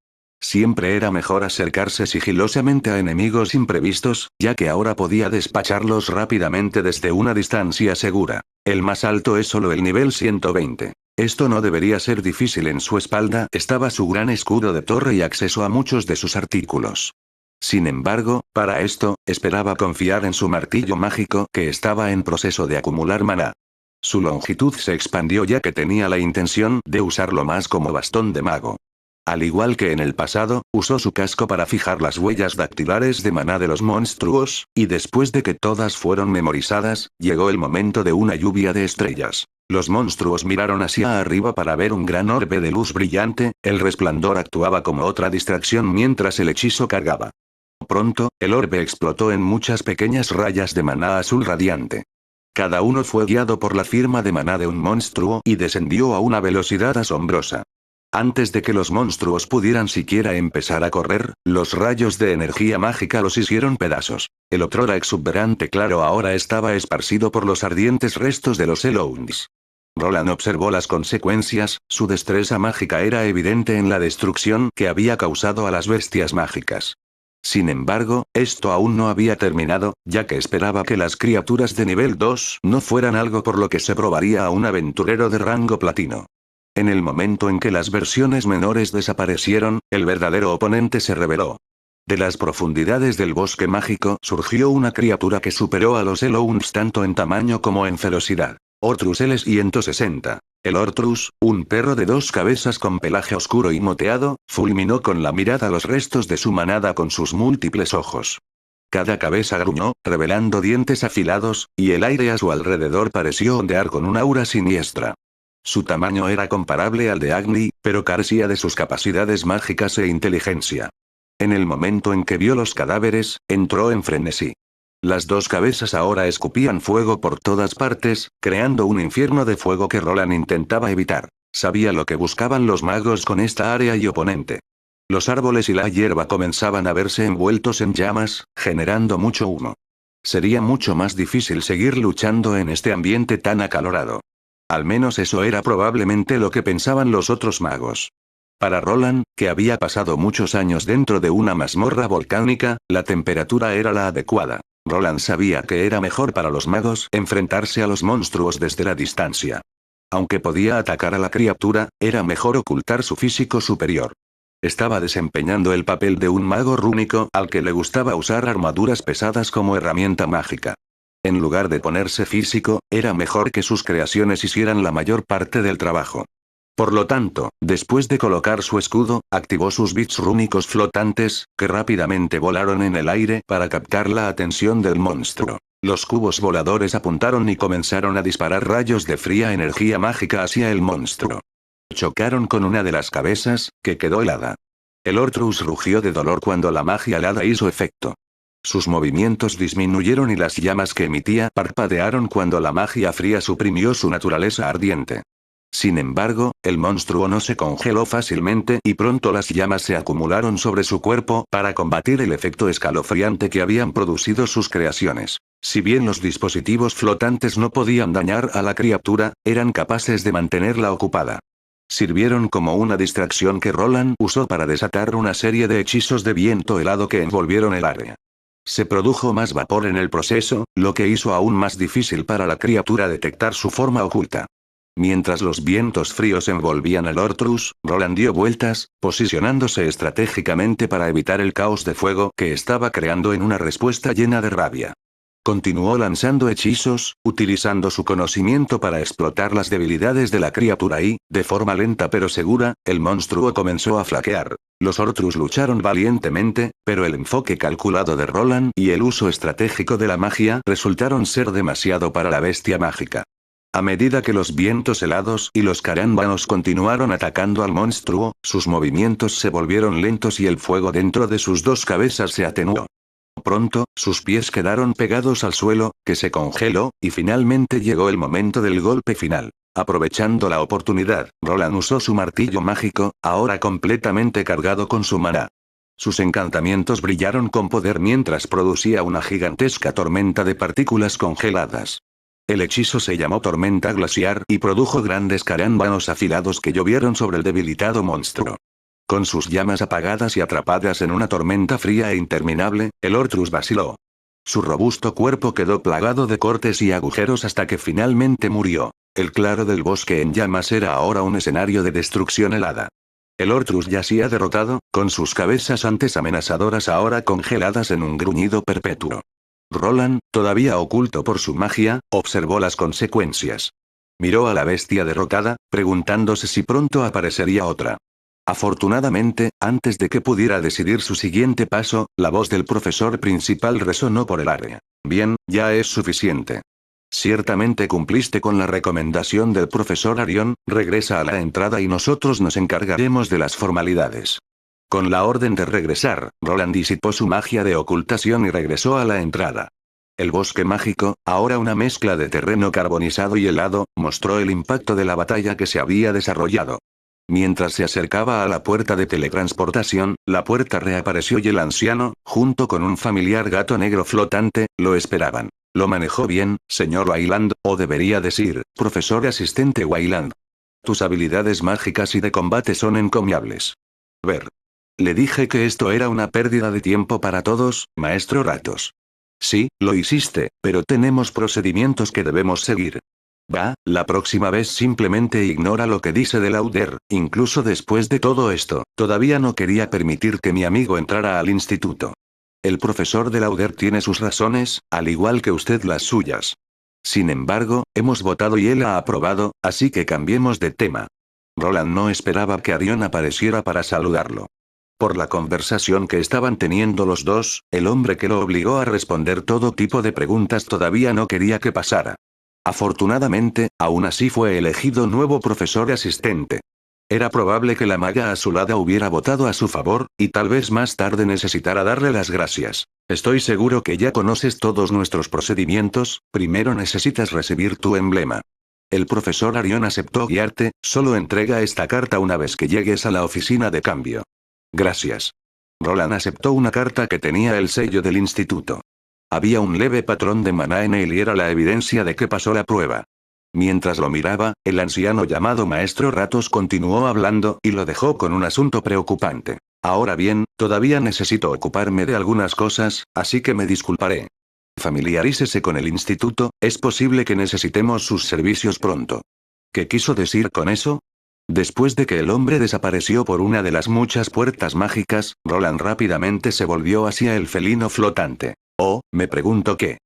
Siempre era mejor acercarse sigilosamente a enemigos imprevistos, ya que ahora podía despacharlos rápidamente desde una distancia segura. El más alto es solo el nivel 120. Esto no debería ser difícil. En su espalda estaba su gran escudo de torre y acceso a muchos de sus artículos. Sin embargo, para esto, esperaba confiar en su martillo mágico que estaba en proceso de acumular maná. Su longitud se expandió ya que tenía la intención de usarlo más como bastón de mago. Al igual que en el pasado, usó su casco para fijar las huellas dactilares de maná de los monstruos, y después de que todas fueron memorizadas, llegó el momento de una lluvia de estrellas. Los monstruos miraron hacia arriba para ver un gran orbe de luz brillante, el resplandor actuaba como otra distracción mientras el hechizo cargaba. Pronto, el orbe explotó en muchas pequeñas rayas de maná azul radiante. Cada uno fue guiado por la firma de maná de un monstruo y descendió a una velocidad asombrosa. Antes de que los monstruos pudieran siquiera empezar a correr, los rayos de energía mágica los hicieron pedazos. El otrora exuberante claro ahora estaba esparcido por los ardientes restos de los Elounds. Roland observó las consecuencias, su destreza mágica era evidente en la destrucción que había causado a las bestias mágicas. Sin embargo, esto aún no había terminado, ya que esperaba que las criaturas de nivel 2 no fueran algo por lo que se probaría a un aventurero de rango platino. En el momento en que las versiones menores desaparecieron, el verdadero oponente se reveló. De las profundidades del bosque mágico surgió una criatura que superó a los Elounds tanto en tamaño como en ferocidad. Ortrus L-160. El Ortrus, un perro de 2 cabezas con pelaje oscuro y moteado, fulminó con la mirada los restos de su manada con sus múltiples ojos. Cada cabeza gruñó, revelando dientes afilados, y el aire a su alrededor pareció ondear con un aura siniestra. Su tamaño era comparable al de Agni, pero carecía de sus capacidades mágicas e inteligencia. En el momento en que vio los cadáveres, entró en frenesí. Las 2 cabezas ahora escupían fuego por todas partes, creando un infierno de fuego que Roland intentaba evitar. Sabía lo que buscaban los magos con esta área y oponente. Los árboles y la hierba comenzaban a verse envueltos en llamas, generando mucho humo. Sería mucho más difícil seguir luchando en este ambiente tan acalorado. Al menos eso era probablemente lo que pensaban los otros magos. Para Roland, que había pasado muchos años dentro de una mazmorra volcánica, la temperatura era la adecuada. Roland sabía que era mejor para los magos enfrentarse a los monstruos desde la distancia. Aunque podía atacar a la criatura, era mejor ocultar su físico superior. Estaba desempeñando el papel de un mago rúnico al que le gustaba usar armaduras pesadas como herramienta mágica. En lugar de ponerse físico, era mejor que sus creaciones hicieran la mayor parte del trabajo. Por lo tanto, después de colocar su escudo, activó sus bits rúnicos flotantes, que rápidamente volaron en el aire para captar la atención del monstruo. Los cubos voladores apuntaron y comenzaron a disparar rayos de fría energía mágica hacia el monstruo. Chocaron con una de las cabezas, que quedó helada. El Ortrus rugió de dolor cuando la magia helada hizo efecto. Sus movimientos disminuyeron y las llamas que emitía parpadearon cuando la magia fría suprimió su naturaleza ardiente. Sin embargo, el monstruo no se congeló fácilmente y pronto las llamas se acumularon sobre su cuerpo para combatir el efecto escalofriante que habían producido sus creaciones. Si bien los dispositivos flotantes no podían dañar a la criatura, eran capaces de mantenerla ocupada. Sirvieron como una distracción que Roland usó para desatar una serie de hechizos de viento helado que envolvieron el área. Se produjo más vapor en el proceso, lo que hizo aún más difícil para la criatura detectar su forma oculta. Mientras los vientos fríos envolvían al Ortrus, Roland dio vueltas, posicionándose estratégicamente para evitar el caos de fuego que estaba creando en una respuesta llena de rabia. Continuó lanzando hechizos, utilizando su conocimiento para explotar las debilidades de la criatura y, de forma lenta pero segura, el monstruo comenzó a flaquear. Los Ortrus lucharon valientemente, pero el enfoque calculado de Roland y el uso estratégico de la magia resultaron ser demasiado para la bestia mágica. A medida que los vientos helados y los carámbanos continuaron atacando al monstruo, sus movimientos se volvieron lentos y el fuego dentro de sus dos cabezas se atenuó. Pronto, sus pies quedaron pegados al suelo, que se congeló, y finalmente llegó el momento del golpe final. Aprovechando la oportunidad, Roland usó su martillo mágico, ahora completamente cargado con su maná. Sus encantamientos brillaron con poder mientras producía una gigantesca tormenta de partículas congeladas. El hechizo se llamó Tormenta Glaciar y produjo grandes carámbanos afilados que llovieron sobre el debilitado monstruo. Con sus llamas apagadas y atrapadas en una tormenta fría e interminable, el Ortrus vaciló. Su robusto cuerpo quedó plagado de cortes y agujeros hasta que finalmente murió. El claro del bosque en llamas era ahora un escenario de destrucción helada. El Ortrus yacía derrotado, con sus cabezas antes amenazadoras ahora congeladas en un gruñido perpetuo. Roland, todavía oculto por su magia, observó las consecuencias. Miró a la bestia derrotada, preguntándose si pronto aparecería otra. Afortunadamente, antes de que pudiera decidir su siguiente paso, la voz del profesor principal resonó por el área. Bien, ya es suficiente. Ciertamente cumpliste con la recomendación del profesor Arión, regresa a la entrada y nosotros nos encargaremos de las formalidades. Con la orden de regresar, Roland disipó su magia de ocultación y regresó a la entrada. El bosque mágico, ahora una mezcla de terreno carbonizado y helado, mostró el impacto de la batalla que se había desarrollado. Mientras se acercaba a la puerta de teletransportación, la puerta reapareció y el anciano, junto con un familiar gato negro flotante, lo esperaban. Lo manejó bien, señor Wayland, o debería decir, profesor asistente Wayland. Tus habilidades mágicas y de combate son encomiables. Ver. Le dije que esto era una pérdida de tiempo para todos, maestro Ratos. Sí, lo hiciste, pero tenemos procedimientos que debemos seguir. Va, la próxima vez simplemente ignora lo que dice de Lauder, incluso después de todo esto, todavía no quería permitir que mi amigo entrara al instituto. El profesor de Lauder tiene sus razones, al igual que usted las suyas. Sin embargo, hemos votado y él ha aprobado, así que cambiemos de tema. Roland no esperaba que Arión apareciera para saludarlo. Por la conversación que estaban teniendo los dos, el hombre que lo obligó a responder todo tipo de preguntas todavía no quería que pasara. Afortunadamente, aún así fue elegido nuevo profesor asistente. Era probable que la maga azulada hubiera votado a su favor, y tal vez más tarde necesitara darle las gracias. Estoy seguro que ya conoces todos nuestros procedimientos, primero necesitas recibir tu emblema. El profesor Arión aceptó guiarte, solo entrega esta carta una vez que llegues a la oficina de cambio. Gracias. Roland aceptó una carta que tenía el sello del instituto. Había un leve patrón de maná en él y era la evidencia de que pasó la prueba. Mientras lo miraba, el anciano llamado Maestro Ratos continuó hablando y lo dejó con un asunto preocupante. Ahora bien, todavía necesito ocuparme de algunas cosas, así que me disculparé. Familiarícese con el instituto, es posible que necesitemos sus servicios pronto. ¿Qué quiso decir con eso? Después de que el hombre desapareció por una de las muchas puertas mágicas, Roland rápidamente se volvió hacia el felino flotante. Oh, me pregunto qué.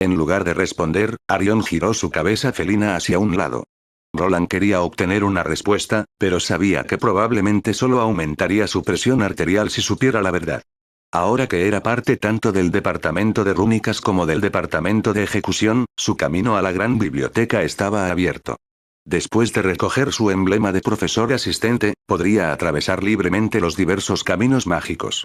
En lugar de responder, Arión giró su cabeza felina hacia un lado. Roland quería obtener una respuesta, pero sabía que probablemente solo aumentaría su presión arterial si supiera la verdad. Ahora que era parte tanto del departamento de rúnicas como del departamento de ejecución, su camino a la gran biblioteca estaba abierto. Después de recoger su emblema de profesor asistente, podría atravesar libremente los diversos caminos mágicos.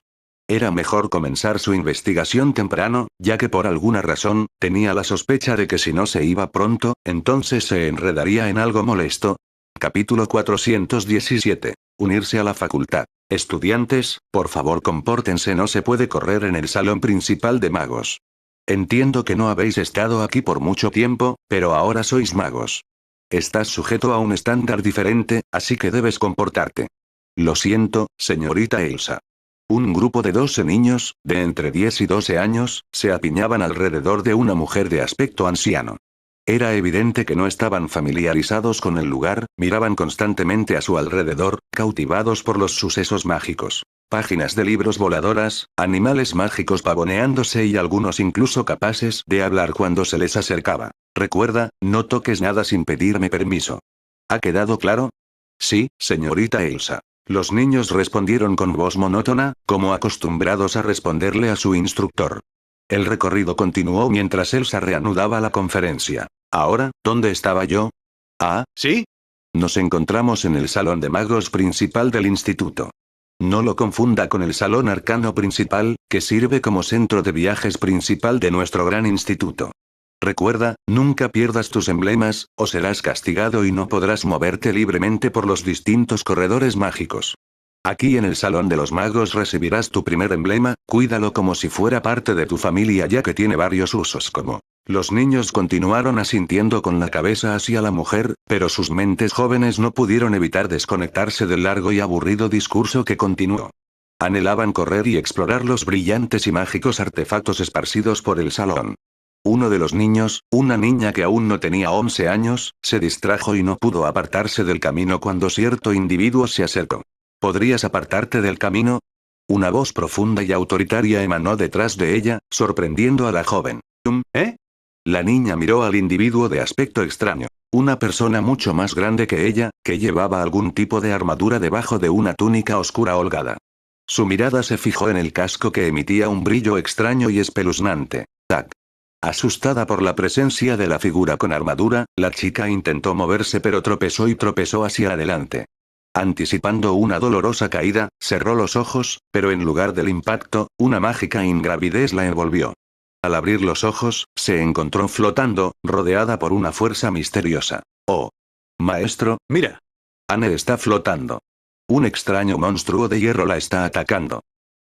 Era mejor comenzar su investigación temprano, ya que por alguna razón, tenía la sospecha de que si no se iba pronto, entonces se enredaría en algo molesto. Capítulo 417. Unirse a la facultad. Estudiantes, por favor compórtense, no se puede correr en el salón principal de magos. Entiendo que no habéis estado aquí por mucho tiempo, pero ahora sois magos. Estás sujeto a un estándar diferente, así que debes comportarte. Lo siento, señorita Elsa. Un grupo de 12 niños, de entre 10 y 12 años, se apiñaban alrededor de una mujer de aspecto anciano. Era evidente que no estaban familiarizados con el lugar, miraban constantemente a su alrededor, cautivados por los sucesos mágicos. Páginas de libros voladoras, animales mágicos pavoneándose y algunos incluso capaces de hablar cuando se les acercaba. Recuerda, no toques nada sin pedirme permiso. ¿Ha quedado claro? Sí, señorita Elsa. Los niños respondieron con voz monótona, como acostumbrados a responderle a su instructor. El recorrido continuó mientras Elsa reanudaba la conferencia. Ahora, ¿dónde estaba yo? Ah, ¿sí? Nos encontramos en el salón de magos principal del instituto. No lo confunda con el salón arcano principal, que sirve como centro de viajes principal de nuestro gran instituto. Recuerda, nunca pierdas tus emblemas, o serás castigado y no podrás moverte libremente por los distintos corredores mágicos. Aquí en el Salón de los Magos recibirás tu primer emblema, cuídalo como si fuera parte de tu familia ya que tiene varios usos como... Los niños continuaron asintiendo con la cabeza hacia la mujer, pero sus mentes jóvenes no pudieron evitar desconectarse del largo y aburrido discurso que continuó. Anhelaban correr y explorar los brillantes y mágicos artefactos esparcidos por el salón. Uno de los niños, una niña que aún no tenía 11 años, se distrajo y no pudo apartarse del camino cuando cierto individuo se acercó. ¿Podrías apartarte del camino? Una voz profunda y autoritaria emanó detrás de ella, sorprendiendo a la joven. ¿Eh? La niña miró al individuo de aspecto extraño. Una persona mucho más grande que ella, que llevaba algún tipo de armadura debajo de una túnica oscura holgada. Su mirada se fijó en el casco que emitía un brillo extraño y espeluznante. ¡Tac! Asustada por la presencia de la figura con armadura, la chica intentó moverse pero tropezó y tropezó hacia adelante. Anticipando una dolorosa caída, cerró los ojos, pero en lugar del impacto, una mágica ingravidez la envolvió. Al abrir los ojos, se encontró flotando, rodeada por una fuerza misteriosa. ¡Oh! Maestro, mira. Anne está flotando. Un extraño monstruo de hierro la está atacando.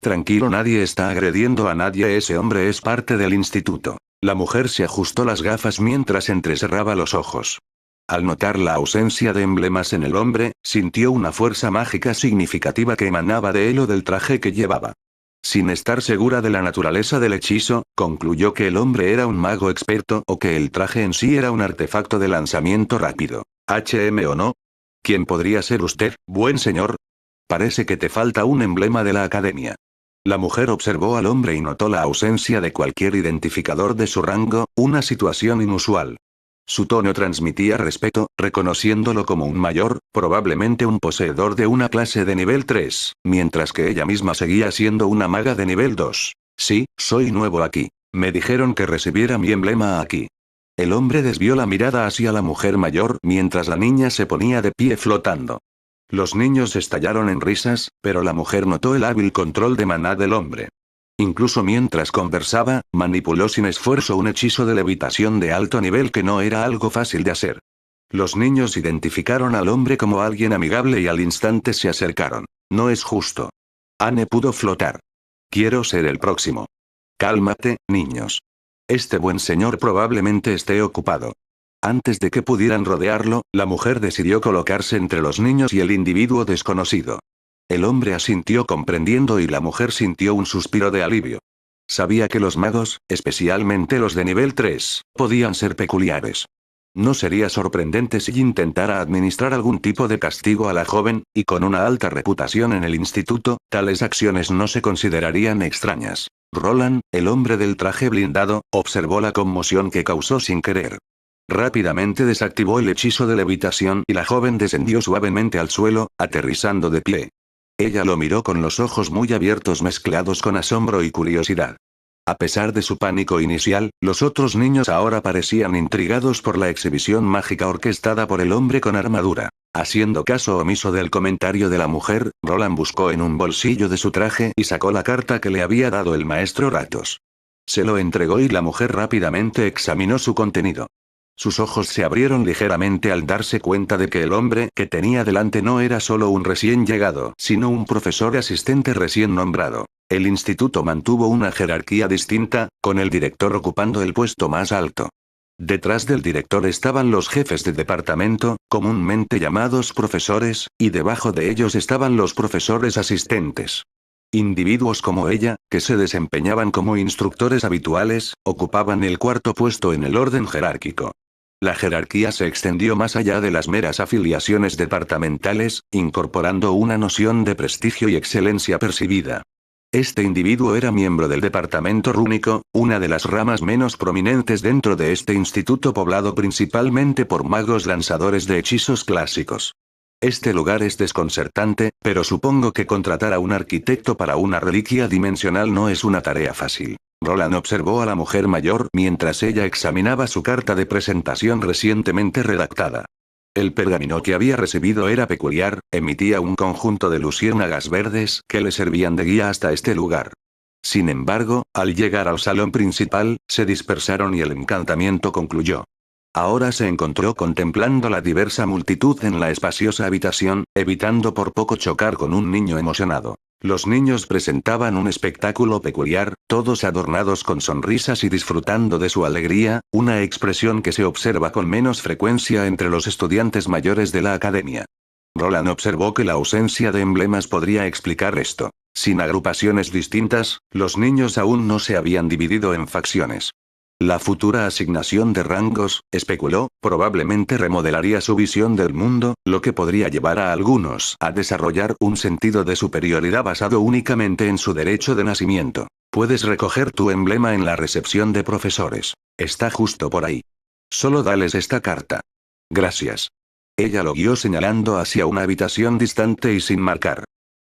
Tranquilo, nadie está agrediendo a nadie, ese hombre es parte del instituto. La mujer se ajustó las gafas mientras entrecerraba los ojos. Al notar la ausencia de emblemas en el hombre, sintió una fuerza mágica significativa que emanaba de él o del traje que llevaba. Sin estar segura de la naturaleza del hechizo, concluyó que el hombre era un mago experto o que el traje en sí era un artefacto de lanzamiento rápido. ¿HM o no? ¿Quién podría ser usted, buen señor? Parece que te falta un emblema de la academia. La mujer observó al hombre y notó la ausencia de cualquier identificador de su rango, una situación inusual. Su tono transmitía respeto, reconociéndolo como un mayor, probablemente un poseedor de una clase de nivel 3, mientras que ella misma seguía siendo una maga de nivel 2. Sí, soy nuevo aquí. Me dijeron que recibiera mi emblema aquí. El hombre desvió la mirada hacia la mujer mayor mientras la niña se ponía de pie flotando. Los niños estallaron en risas, pero la mujer notó el hábil control de maná del hombre. Incluso mientras conversaba, manipuló sin esfuerzo un hechizo de levitación de alto nivel que no era algo fácil de hacer. Los niños identificaron al hombre como alguien amigable y al instante se acercaron. No es justo. Anne pudo flotar. Quiero ser el próximo. Cálmate, niños. Este buen señor probablemente esté ocupado. Antes de que pudieran rodearlo, la mujer decidió colocarse entre los niños y el individuo desconocido. El hombre asintió comprendiendo y la mujer sintió un suspiro de alivio. Sabía que los magos, especialmente los de nivel 3, podían ser peculiares. No sería sorprendente si intentara administrar algún tipo de castigo a la joven, y con una alta reputación en el instituto, tales acciones no se considerarían extrañas. Roland, el hombre del traje blindado, observó la conmoción que causó sin querer. Rápidamente desactivó el hechizo de levitación y la joven descendió suavemente al suelo, aterrizando de pie. Ella lo miró con los ojos muy abiertos mezclados con asombro y curiosidad. A pesar de su pánico inicial, los otros niños ahora parecían intrigados por la exhibición mágica orquestada por el hombre con armadura. Haciendo caso omiso del comentario de la mujer, Roland buscó en un bolsillo de su traje y sacó la carta que le había dado el maestro Ratos. Se lo entregó y la mujer rápidamente examinó su contenido. Sus ojos se abrieron ligeramente al darse cuenta de que el hombre que tenía delante no era solo un recién llegado, sino un profesor asistente recién nombrado. El instituto mantuvo una jerarquía distinta, con el director ocupando el puesto más alto. Detrás del director estaban los jefes de departamento, comúnmente llamados profesores, y debajo de ellos estaban los profesores asistentes. Individuos como ella, que se desempeñaban como instructores habituales, ocupaban el cuarto puesto en el orden jerárquico. La jerarquía se extendió más allá de las meras afiliaciones departamentales, incorporando una noción de prestigio y excelencia percibida. Este individuo era miembro del departamento rúnico, una de las ramas menos prominentes dentro de este instituto poblado principalmente por magos lanzadores de hechizos clásicos. Este lugar es desconcertante, pero supongo que contratar a un arquitecto para una reliquia dimensional no es una tarea fácil. Roland observó a la mujer mayor mientras ella examinaba su carta de presentación recientemente redactada. El pergamino que había recibido era peculiar, emitía un conjunto de luciérnagas verdes que le servían de guía hasta este lugar. Sin embargo, al llegar al salón principal, se dispersaron y el encantamiento concluyó. Ahora se encontró contemplando la diversa multitud en la espaciosa habitación, evitando por poco chocar con un niño emocionado. Los niños presentaban un espectáculo peculiar, todos adornados con sonrisas y disfrutando de su alegría, una expresión que se observa con menos frecuencia entre los estudiantes mayores de la academia. Roland observó que la ausencia de emblemas podría explicar esto. Sin agrupaciones distintas, los niños aún no se habían dividido en facciones. La futura asignación de rangos, especuló, probablemente remodelaría su visión del mundo, lo que podría llevar a algunos a desarrollar un sentido de superioridad basado únicamente en su derecho de nacimiento. Puedes recoger tu emblema en la recepción de profesores. Está justo por ahí. Solo dales esta carta. Gracias. Ella lo guió señalando hacia una habitación distante y sin marcar.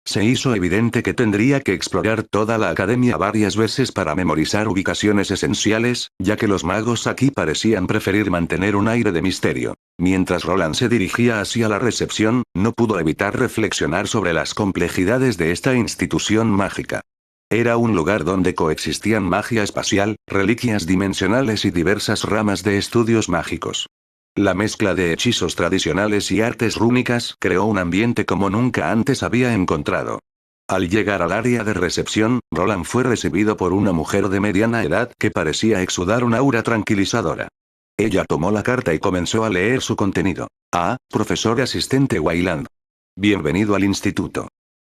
Se hizo evidente que tendría que explorar toda la academia varias veces para memorizar ubicaciones esenciales, ya que los magos aquí parecían preferir mantener un aire de misterio. Mientras Roland se dirigía hacia la recepción, no pudo evitar reflexionar sobre las complejidades de esta institución mágica. Era un lugar donde coexistían magia espacial, reliquias dimensionales y diversas ramas de estudios mágicos. La mezcla de hechizos tradicionales y artes rúnicas creó un ambiente como nunca antes había encontrado. Al llegar al área de recepción, Roland fue recibido por una mujer de mediana edad que parecía exudar un aura tranquilizadora. Ella tomó la carta y comenzó a leer su contenido. Profesor asistente Wayland. Bienvenido al instituto.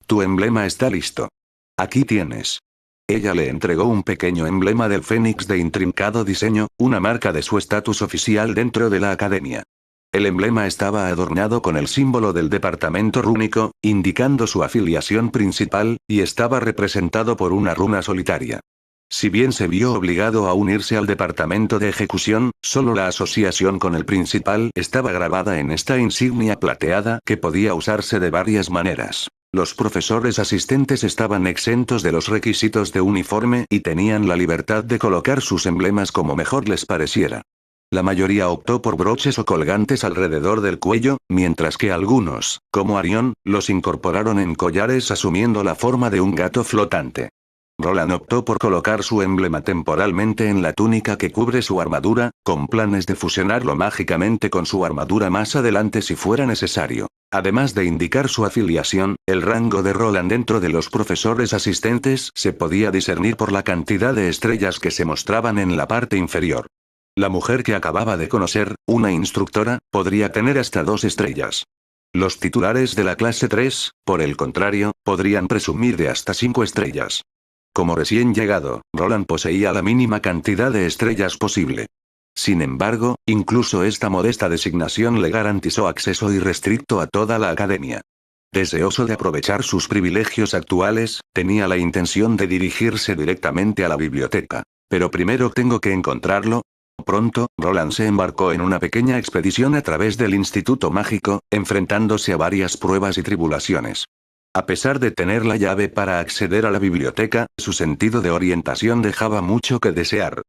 Tu emblema está listo. Aquí tienes. Ella le entregó un pequeño emblema del Fénix de intrincado diseño, una marca de su estatus oficial dentro de la academia. El emblema estaba adornado con el símbolo del departamento rúnico, indicando su afiliación principal, y estaba representado por una runa solitaria. Si bien se vio obligado a unirse al departamento de ejecución, solo la asociación con el principal estaba grabada en esta insignia plateada que podía usarse de varias maneras. Los profesores asistentes estaban exentos de los requisitos de uniforme y tenían la libertad de colocar sus emblemas como mejor les pareciera. La mayoría optó por broches o colgantes alrededor del cuello, mientras que algunos, como Arión, los incorporaron en collares asumiendo la forma de un gato flotante. Roland optó por colocar su emblema temporalmente en la túnica que cubre su armadura, con planes de fusionarlo mágicamente con su armadura más adelante si fuera necesario. Además de indicar su afiliación, el rango de Roland dentro de los profesores asistentes se podía discernir por la cantidad de estrellas que se mostraban en la parte inferior. La mujer que acababa de conocer, una instructora, podría tener hasta 2 estrellas. Los titulares de la clase 3, por el contrario, podrían presumir de hasta 5 estrellas. Como recién llegado, Roland poseía la mínima cantidad de estrellas posible. Sin embargo, incluso esta modesta designación le garantizó acceso irrestricto a toda la academia. Deseoso de aprovechar sus privilegios actuales, tenía la intención de dirigirse directamente a la biblioteca. Pero primero tengo que encontrarlo. Pronto, Roland se embarcó en una pequeña expedición a través del Instituto Mágico, enfrentándose a varias pruebas y tribulaciones. A pesar de tener la llave para acceder a la biblioteca, su sentido de orientación dejaba mucho que desear.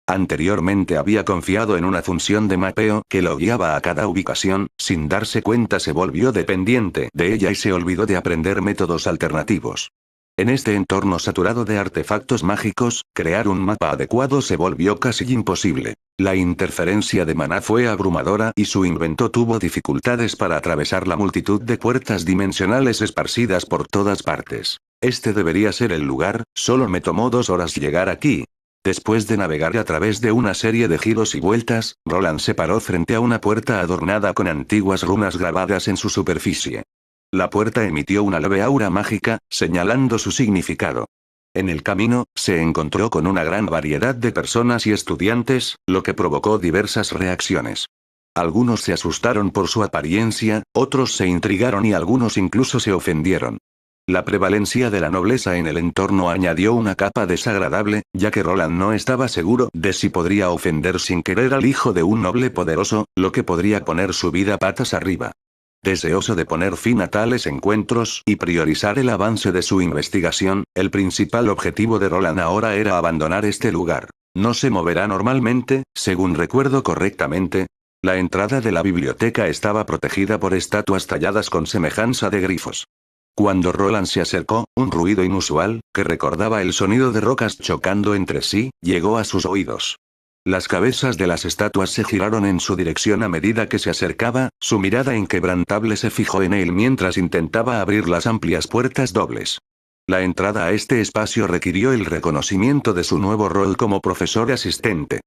Anteriormente había confiado en una función de mapeo que lo guiaba a cada ubicación, sin darse cuenta se volvió dependiente de ella y se olvidó de aprender métodos alternativos. En este entorno saturado de artefactos mágicos, crear un mapa adecuado se volvió casi imposible. La interferencia de maná fue abrumadora y su inventor tuvo dificultades para atravesar la multitud de puertas dimensionales esparcidas por todas partes. Este debería ser el lugar, solo me tomó 2 horas llegar aquí. Después de navegar a través de una serie de giros y vueltas, Roland se paró frente a una puerta adornada con antiguas runas grabadas en su superficie. La puerta emitió una leve aura mágica, señalando su significado. En el camino, se encontró con una gran variedad de personas y estudiantes, lo que provocó diversas reacciones. Algunos se asustaron por su apariencia, otros se intrigaron y algunos incluso se ofendieron. La prevalencia de la nobleza en el entorno añadió una capa desagradable, ya que Roland no estaba seguro de si podría ofender sin querer al hijo de un noble poderoso, lo que podría poner su vida patas arriba. Deseoso de poner fin a tales encuentros y priorizar el avance de su investigación, el principal objetivo de Roland ahora era abandonar este lugar. No se moverá normalmente, según recuerdo correctamente. La entrada de la biblioteca estaba protegida por estatuas talladas con semejanza de grifos. Cuando Roland se acercó, un ruido inusual, que recordaba el sonido de rocas chocando entre sí, llegó a sus oídos. Las cabezas de las estatuas se giraron en su dirección a medida que se acercaba, su mirada inquebrantable se fijó en él mientras intentaba abrir las amplias puertas dobles. La entrada a este espacio requirió el reconocimiento de su nuevo rol como profesor asistente.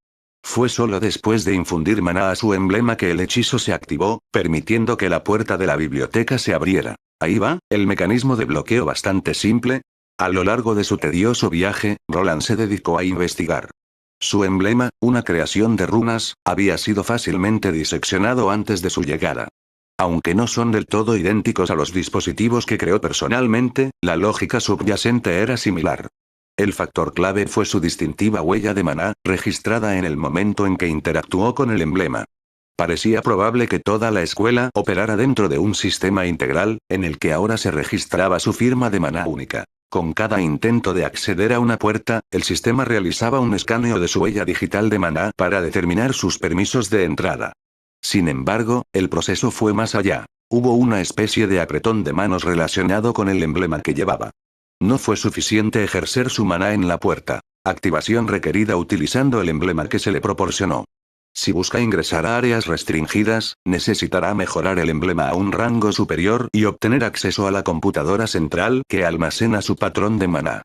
Fue solo después de infundir maná a su emblema que el hechizo se activó, permitiendo que la puerta de la biblioteca se abriera. Ahí va, el mecanismo de bloqueo bastante simple. A lo largo de su tedioso viaje, Roland se dedicó a investigar. Su emblema, una creación de runas, había sido fácilmente diseccionado antes de su llegada. Aunque no son del todo idénticos a los dispositivos que creó personalmente, la lógica subyacente era similar. El factor clave fue su distintiva huella de maná, registrada en el momento en que interactuó con el emblema. Parecía probable que toda la escuela operara dentro de un sistema integral, en el que ahora se registraba su firma de maná única. Con cada intento de acceder a una puerta, el sistema realizaba un escaneo de su huella digital de maná para determinar sus permisos de entrada. Sin embargo, el proceso fue más allá. Hubo una especie de apretón de manos relacionado con el emblema que llevaba. No fue suficiente ejercer su maná en la puerta. Activación requerida utilizando el emblema que se le proporcionó. Si busca ingresar a áreas restringidas, necesitará mejorar el emblema a un rango superior y obtener acceso a la computadora central que almacena su patrón de maná.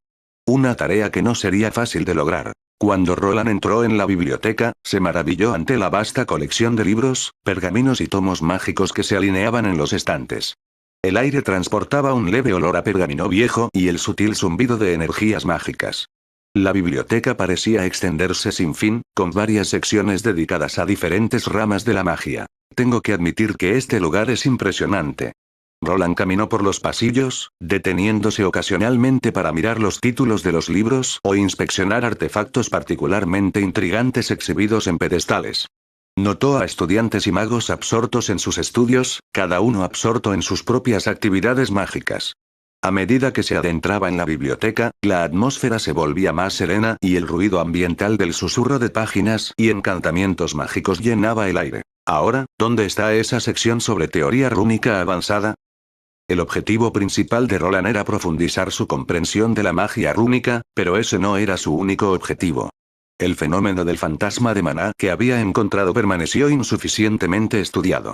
Una tarea que no sería fácil de lograr. Cuando Roland entró en la biblioteca, se maravilló ante la vasta colección de libros, pergaminos y tomos mágicos que se alineaban en los estantes. El aire transportaba un leve olor a pergamino viejo y el sutil zumbido de energías mágicas. La biblioteca parecía extenderse sin fin, con varias secciones dedicadas a diferentes ramas de la magia. Tengo que admitir que este lugar es impresionante. Roland caminó por los pasillos, deteniéndose ocasionalmente para mirar los títulos de los libros o inspeccionar artefactos particularmente intrigantes exhibidos en pedestales. Notó a estudiantes y magos absortos en sus estudios, cada uno absorto en sus propias actividades mágicas. A medida que se adentraba en la biblioteca, la atmósfera se volvía más serena y el ruido ambiental del susurro de páginas y encantamientos mágicos llenaba el aire. Ahora, ¿dónde está esa sección sobre teoría rúnica avanzada? El objetivo principal de Roland era profundizar su comprensión de la magia rúnica, pero ese no era su único objetivo. El fenómeno del fantasma de maná que había encontrado permaneció insuficientemente estudiado.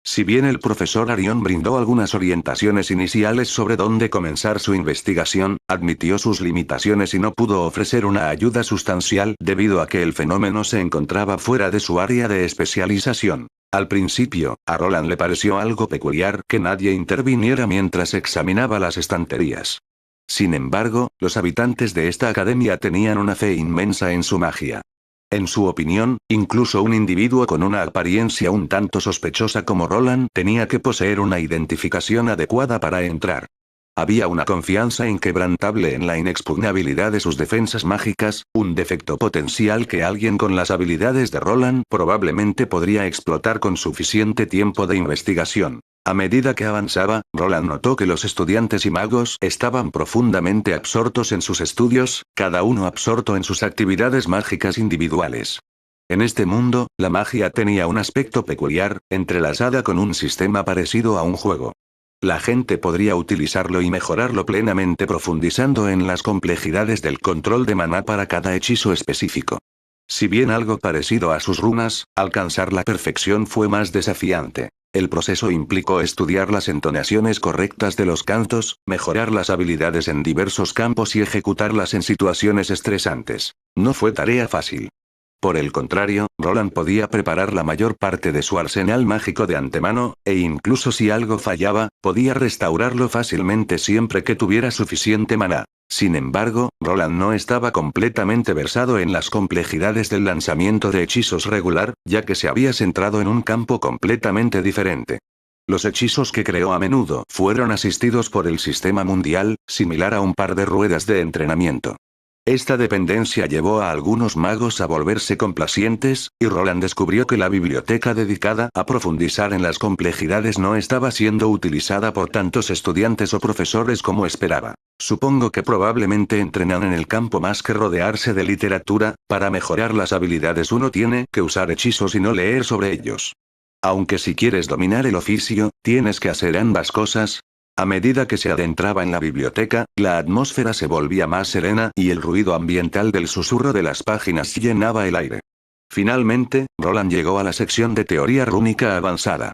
Si bien el profesor Arion brindó algunas orientaciones iniciales sobre dónde comenzar su investigación, admitió sus limitaciones y no pudo ofrecer una ayuda sustancial debido a que el fenómeno se encontraba fuera de su área de especialización. Al principio, a Roland le pareció algo peculiar que nadie interviniera mientras examinaba las estanterías. Sin embargo, los habitantes de esta academia tenían una fe inmensa en su magia. En su opinión, incluso un individuo con una apariencia un tanto sospechosa como Roland tenía que poseer una identificación adecuada para entrar. Había una confianza inquebrantable en la inexpugnabilidad de sus defensas mágicas, un defecto potencial que alguien con las habilidades de Roland probablemente podría explotar con suficiente tiempo de investigación. A medida que avanzaba, Roland notó que los estudiantes y magos estaban profundamente absortos en sus estudios, cada uno absorto en sus actividades mágicas individuales. En este mundo, la magia tenía un aspecto peculiar, entrelazada con un sistema parecido a un juego. La gente podría utilizarlo y mejorarlo plenamente profundizando en las complejidades del control de maná para cada hechizo específico. Si bien algo parecido a sus runas, alcanzar la perfección fue más desafiante. El proceso implicó estudiar las entonaciones correctas de los cantos, mejorar las habilidades en diversos campos y ejecutarlas en situaciones estresantes. No fue tarea fácil. Por el contrario, Roland podía preparar la mayor parte de su arsenal mágico de antemano, e incluso si algo fallaba, podía restaurarlo fácilmente siempre que tuviera suficiente maná. Sin embargo, Roland no estaba completamente versado en las complejidades del lanzamiento de hechizos regular, ya que se había centrado en un campo completamente diferente. Los hechizos que creó a menudo fueron asistidos por el sistema mundial, similar a un par de ruedas de entrenamiento. Esta dependencia llevó a algunos magos a volverse complacientes, y Roland descubrió que la biblioteca dedicada a profundizar en las complejidades no estaba siendo utilizada por tantos estudiantes o profesores como esperaba. Supongo que probablemente entrenan en el campo más que rodearse de literatura. Para mejorar las habilidades uno tiene que usar hechizos y no leer sobre ellos. Aunque si quieres dominar el oficio, tienes que hacer ambas cosas. A medida que se adentraba en la biblioteca, la atmósfera se volvía más serena y el ruido ambiental del susurro de las páginas llenaba el aire. Finalmente, Roland llegó a la sección de teoría rúnica avanzada.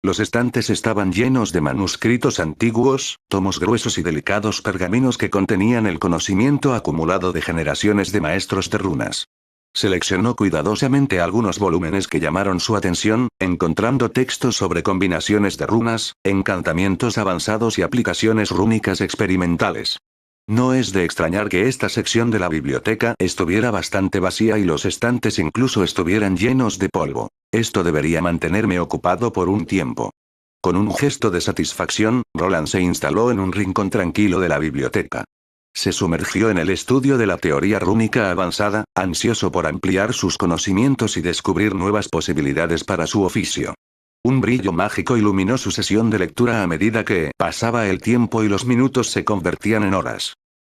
Los estantes estaban llenos de manuscritos antiguos, tomos gruesos y delicados pergaminos que contenían el conocimiento acumulado de generaciones de maestros de runas. Seleccionó cuidadosamente algunos volúmenes que llamaron su atención, encontrando textos sobre combinaciones de runas, encantamientos avanzados y aplicaciones rúnicas experimentales. No es de extrañar que esta sección de la biblioteca estuviera bastante vacía y los estantes incluso estuvieran llenos de polvo. Esto debería mantenerme ocupado por un tiempo. Con un gesto de satisfacción, Roland se instaló en un rincón tranquilo de la biblioteca. Se sumergió en el estudio de la teoría rúnica avanzada, ansioso por ampliar sus conocimientos y descubrir nuevas posibilidades para su oficio. Un brillo mágico iluminó su sesión de lectura a medida que pasaba el tiempo y los minutos se convertían en horas.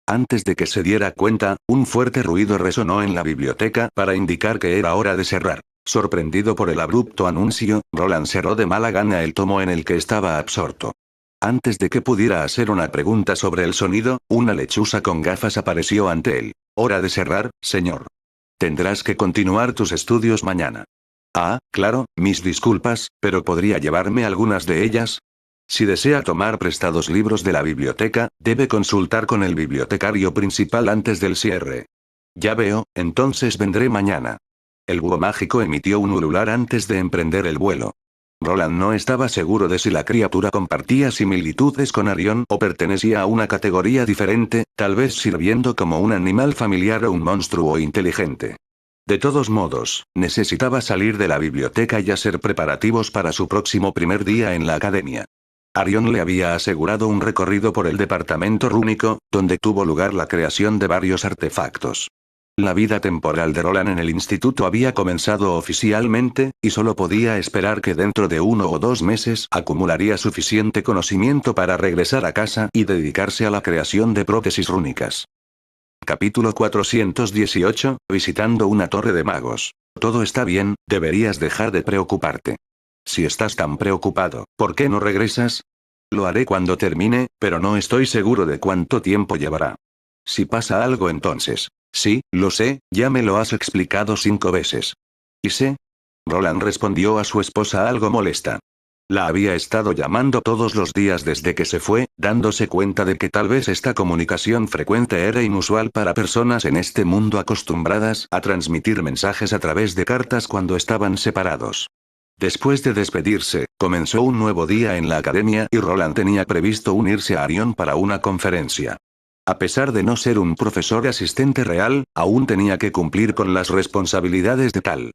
Antes de que se diera cuenta, un fuerte ruido resonó en la biblioteca para indicar que era hora de cerrar. Sorprendido por el abrupto anuncio, Roland cerró de mala gana el tomo en el que estaba absorto. Antes de que pudiera hacer una pregunta sobre el sonido, una lechuza con gafas apareció ante él. «Hora de cerrar, señor. Tendrás que continuar tus estudios mañana». «Ah, claro, mis disculpas, pero ¿podría llevarme algunas de ellas?» Si desea tomar prestados libros de la biblioteca, debe consultar con el bibliotecario principal antes del cierre. «Ya veo, entonces vendré mañana». El búho mágico emitió un ulular antes de emprender el vuelo. Roland no estaba seguro de si la criatura compartía similitudes con Arión o pertenecía a una categoría diferente, tal vez sirviendo como un animal familiar o un monstruo inteligente. De todos modos, necesitaba salir de la biblioteca y hacer preparativos para su próximo primer día en la academia. Arión le había asegurado un recorrido por el departamento rúnico, donde tuvo lugar la creación de varios artefactos. La vida temporal de Roland en el instituto había comenzado oficialmente, y solo podía esperar que dentro de 1 o 2 meses acumularía suficiente conocimiento para regresar a casa y dedicarse a la creación de prótesis rúnicas. Capítulo 418, visitando una torre de magos. Todo está bien, deberías dejar de preocuparte. Si estás tan preocupado, ¿por qué no regresas? Lo haré cuando termine, pero no estoy seguro de cuánto tiempo llevará. Si pasa algo entonces. Sí, lo sé, ya me lo has explicado 5 veces. ¿Y sé? Roland respondió a su esposa algo molesta. La había estado llamando todos los días desde que se fue, dándose cuenta de que tal vez esta comunicación frecuente era inusual para personas en este mundo acostumbradas a transmitir mensajes a través de cartas cuando estaban separados. Después de despedirse, comenzó un nuevo día en la academia y Roland tenía previsto unirse a Arión para una conferencia. A pesar de no ser un profesor asistente real, aún tenía que cumplir con las responsabilidades de tal.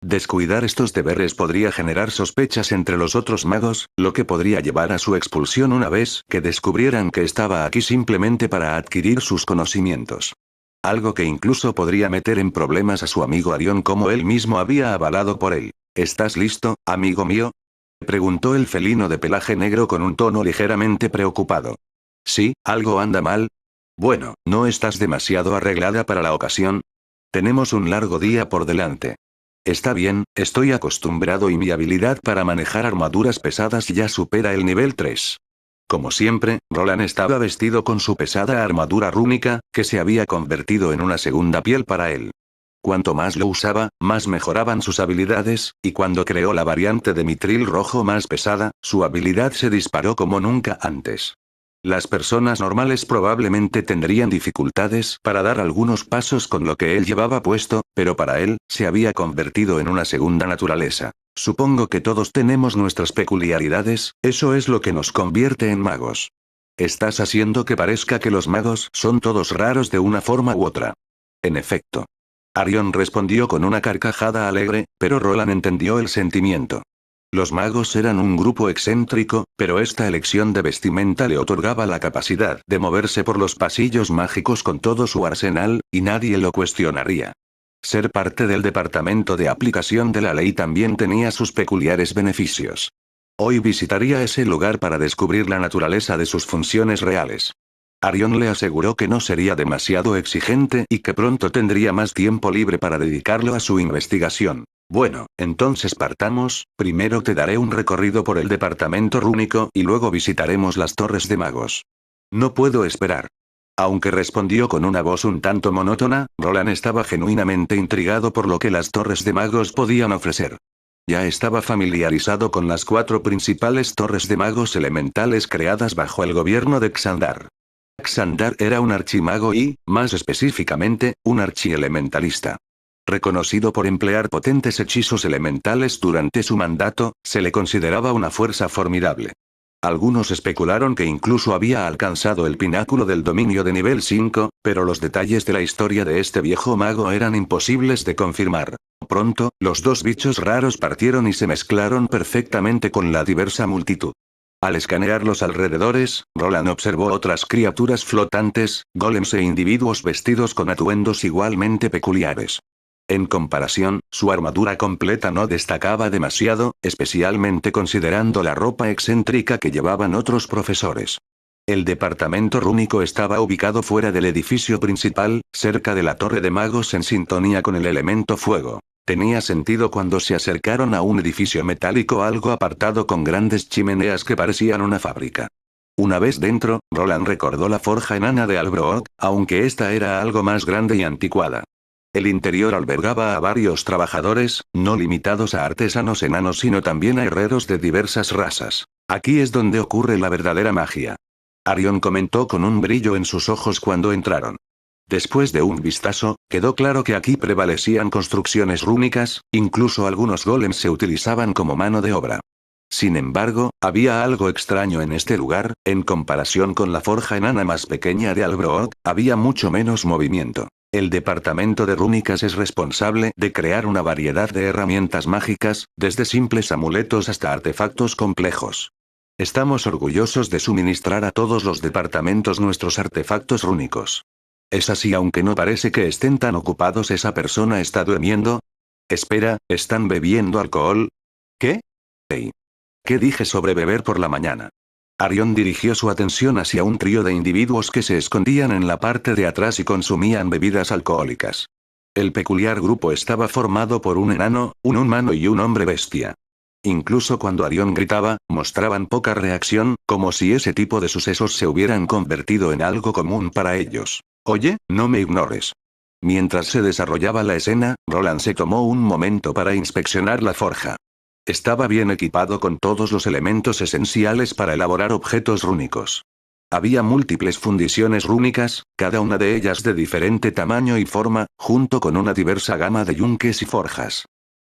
Descuidar estos deberes podría generar sospechas entre los otros magos, lo que podría llevar a su expulsión una vez que descubrieran que estaba aquí simplemente para adquirir sus conocimientos. Algo que incluso podría meter en problemas a su amigo Arión como él mismo había avalado por él. ¿Estás listo, amigo mío?, preguntó el felino de pelaje negro con un tono ligeramente preocupado. Sí, algo anda mal. Bueno, ¿no estás demasiado arreglada para la ocasión? Tenemos un largo día por delante. Está bien, estoy acostumbrado y mi habilidad para manejar armaduras pesadas ya supera el nivel 3. Como siempre, Roland estaba vestido con su pesada armadura rúnica, que se había convertido en una segunda piel para él. Cuanto más lo usaba, más mejoraban sus habilidades, y cuando creó la variante de mitril rojo más pesada, su habilidad se disparó como nunca antes. Las personas normales probablemente tendrían dificultades para dar algunos pasos con lo que él llevaba puesto, pero para él, se había convertido en una segunda naturaleza. Supongo que todos tenemos nuestras peculiaridades, eso es lo que nos convierte en magos. Estás haciendo que parezca que los magos son todos raros de una forma u otra. En efecto. Arion respondió con una carcajada alegre, pero Roland entendió el sentimiento. Los magos eran un grupo excéntrico, pero esta elección de vestimenta le otorgaba la capacidad de moverse por los pasillos mágicos con todo su arsenal, y nadie lo cuestionaría. Ser parte del departamento de aplicación de la ley también tenía sus peculiares beneficios. Hoy visitaría ese lugar para descubrir la naturaleza de sus funciones reales. Arion le aseguró que no sería demasiado exigente y que pronto tendría más tiempo libre para dedicarlo a su investigación. Bueno, entonces partamos, primero te daré un recorrido por el departamento rúnico y luego visitaremos las torres de magos. No puedo esperar. Aunque respondió con una voz un tanto monótona, Roland estaba genuinamente intrigado por lo que las torres de magos podían ofrecer. Ya estaba familiarizado con las 4 principales torres de magos elementales creadas bajo el gobierno de Xandar. Xandar era un archimago y, más específicamente, un archielementalista. Reconocido por emplear potentes hechizos elementales durante su mandato, se le consideraba una fuerza formidable. Algunos especularon que incluso había alcanzado el pináculo del dominio de nivel 5, pero los detalles de la historia de este viejo mago eran imposibles de confirmar. Pronto, los dos bichos raros partieron y se mezclaron perfectamente con la diversa multitud. Al escanear los alrededores, Roland observó otras criaturas flotantes, golems e individuos vestidos con atuendos igualmente peculiares. En comparación, su armadura completa no destacaba demasiado, especialmente considerando la ropa excéntrica que llevaban otros profesores. El departamento rúnico estaba ubicado fuera del edificio principal, cerca de la torre de magos en sintonía con el elemento fuego. Tenía sentido cuando se acercaron a un edificio metálico algo apartado con grandes chimeneas que parecían una fábrica. Una vez dentro, Roland recordó la forja enana de Albrook, aunque esta era algo más grande y anticuada. El interior albergaba a varios trabajadores, no limitados a artesanos enanos sino también a herreros de diversas razas. Aquí es donde ocurre la verdadera magia. Arion comentó con un brillo en sus ojos cuando entraron. Después de un vistazo, quedó claro que aquí prevalecían construcciones rúnicas, incluso algunos golems se utilizaban como mano de obra. Sin embargo, había algo extraño en este lugar, en comparación con la forja enana más pequeña de Albrook, había mucho menos movimiento. El departamento de rúnicas es responsable de crear una variedad de herramientas mágicas, desde simples amuletos hasta artefactos complejos. Estamos orgullosos de suministrar a todos los departamentos nuestros artefactos rúnicos. ¿Es así aunque no parece que estén tan ocupados? ¿Esa persona está durmiendo? Espera, ¿están bebiendo alcohol? ¿Qué? Hey. ¿Qué dije sobre beber por la mañana? Arion dirigió su atención hacia un trío de individuos que se escondían en la parte de atrás y consumían bebidas alcohólicas. El peculiar grupo estaba formado por un enano, un humano y un hombre bestia. Incluso cuando Arion gritaba, mostraban poca reacción, como si ese tipo de sucesos se hubieran convertido en algo común para ellos. Oye, no me ignores. Mientras se desarrollaba la escena, Roland se tomó un momento para inspeccionar la forja. Estaba bien equipado con todos los elementos esenciales para elaborar objetos rúnicos. Había múltiples fundiciones rúnicas, cada una de ellas de diferente tamaño y forma, junto con una diversa gama de yunques y forjas.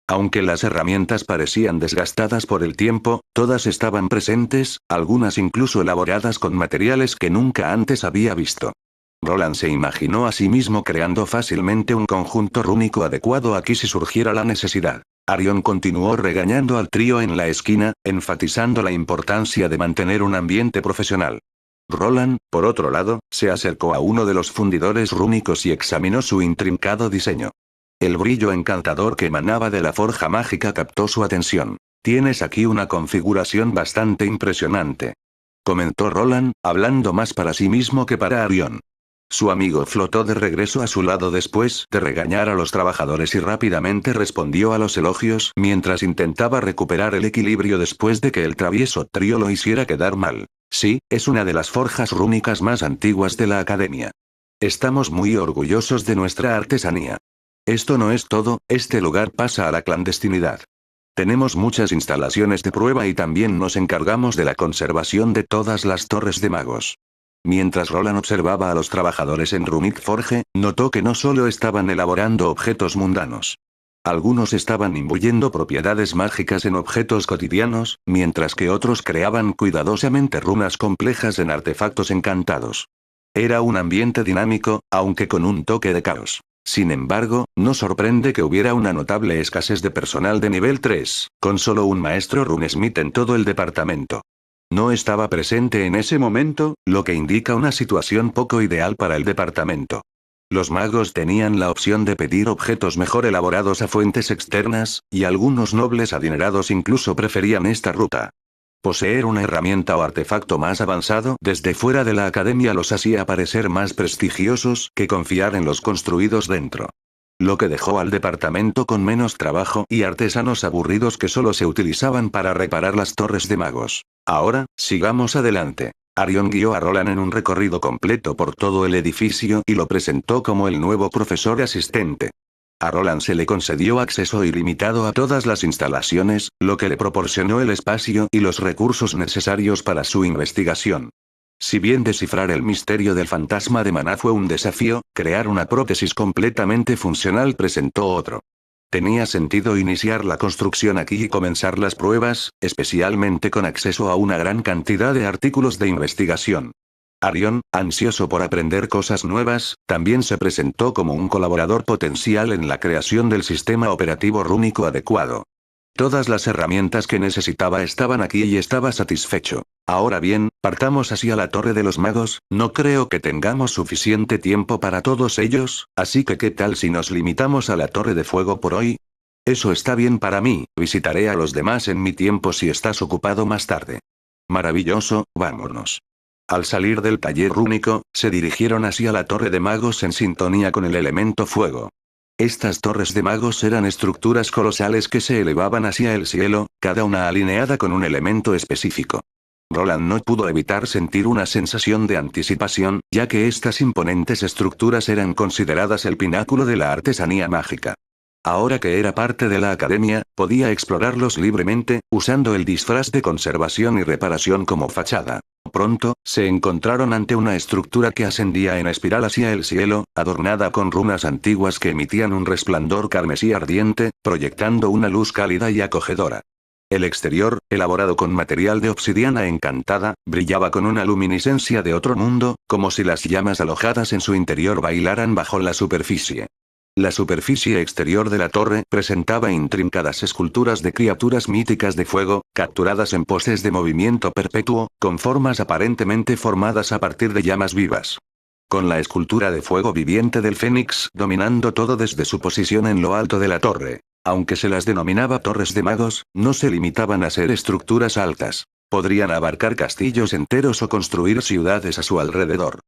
Aunque las herramientas parecían desgastadas por el tiempo, todas estaban presentes, algunas incluso elaboradas con materiales que nunca antes había visto. Roland se imaginó a sí mismo creando fácilmente un conjunto rúnico adecuado aquí si surgiera la necesidad. Arion continuó regañando al trío en la esquina, enfatizando la importancia de mantener un ambiente profesional. Roland, por otro lado, se acercó a uno de los fundidores rúnicos y examinó su intrincado diseño. El brillo encantador que emanaba de la forja mágica captó su atención. Tienes aquí una configuración bastante impresionante, comentó Roland, hablando más para sí mismo que para Arion. Su amigo flotó de regreso a su lado después de regañar a los trabajadores y rápidamente respondió a los elogios mientras intentaba recuperar el equilibrio después de que el travieso trío lo hiciera quedar mal. Sí, es una de las forjas rúnicas más antiguas de la academia. Estamos muy orgullosos de nuestra artesanía. Esto no es todo, este lugar pasa a la clandestinidad. Tenemos muchas instalaciones de prueba y también nos encargamos de la conservación de todas las torres de magos. Mientras Roland observaba a los trabajadores en Runic Forge, notó que no solo estaban elaborando objetos mundanos. Algunos estaban imbuyendo propiedades mágicas en objetos cotidianos, mientras que otros creaban cuidadosamente runas complejas en artefactos encantados. Era un ambiente dinámico, aunque con un toque de caos. Sin embargo, no sorprende que hubiera una notable escasez de personal de nivel 3, con solo un maestro runesmith en todo el departamento. No estaba presente en ese momento, lo que indica una situación poco ideal para el departamento. Los magos tenían la opción de pedir objetos mejor elaborados a fuentes externas, y algunos nobles adinerados incluso preferían esta ruta. Poseer una herramienta o artefacto más avanzado desde fuera de la academia los hacía parecer más prestigiosos que confiar en los construidos dentro. Lo que dejó al departamento con menos trabajo y artesanos aburridos que solo se utilizaban para reparar las torres de magos. Ahora, sigamos adelante. Arion guió a Roland en un recorrido completo por todo el edificio y lo presentó como el nuevo profesor asistente. A Roland se le concedió acceso ilimitado a todas las instalaciones, lo que le proporcionó el espacio y los recursos necesarios para su investigación. Si bien descifrar el misterio del fantasma de Maná fue un desafío, crear una prótesis completamente funcional presentó otro. Tenía sentido iniciar la construcción aquí y comenzar las pruebas, especialmente con acceso a una gran cantidad de artículos de investigación. Arion, ansioso por aprender cosas nuevas, también se presentó como un colaborador potencial en la creación del sistema operativo rúnico adecuado. Todas las herramientas que necesitaba estaban aquí y estaba satisfecho. Ahora bien, partamos hacia la Torre de los Magos, no creo que tengamos suficiente tiempo para todos ellos, así que ¿qué tal si nos limitamos a la Torre de Fuego por hoy? Eso está bien para mí, visitaré a los demás en mi tiempo si estás ocupado más tarde. Maravilloso, vámonos. Al salir del taller rúnico, se dirigieron hacia la Torre de Magos en sintonía con el elemento fuego. Estas torres de magos eran estructuras colosales que se elevaban hacia el cielo, cada una alineada con un elemento específico. Roland no pudo evitar sentir una sensación de anticipación, ya que estas imponentes estructuras eran consideradas el pináculo de la artesanía mágica. Ahora que era parte de la academia, podía explorarlos libremente, usando el disfraz de conservación y reparación como fachada. Pronto, se encontraron ante una estructura que ascendía en espiral hacia el cielo, adornada con runas antiguas que emitían un resplandor carmesí ardiente, proyectando una luz cálida y acogedora. El exterior, elaborado con material de obsidiana encantada, brillaba con una luminiscencia de otro mundo, como si las llamas alojadas en su interior bailaran bajo la superficie. La superficie exterior de la torre presentaba intrincadas esculturas de criaturas míticas de fuego, capturadas en poses de movimiento perpetuo, con formas aparentemente formadas a partir de llamas vivas. Con la escultura de fuego viviente del Fénix dominando todo desde su posición en lo alto de la torre. Aunque se las denominaba torres de magos, no se limitaban a ser estructuras altas. Podrían abarcar castillos enteros o construir ciudades a su alrededor.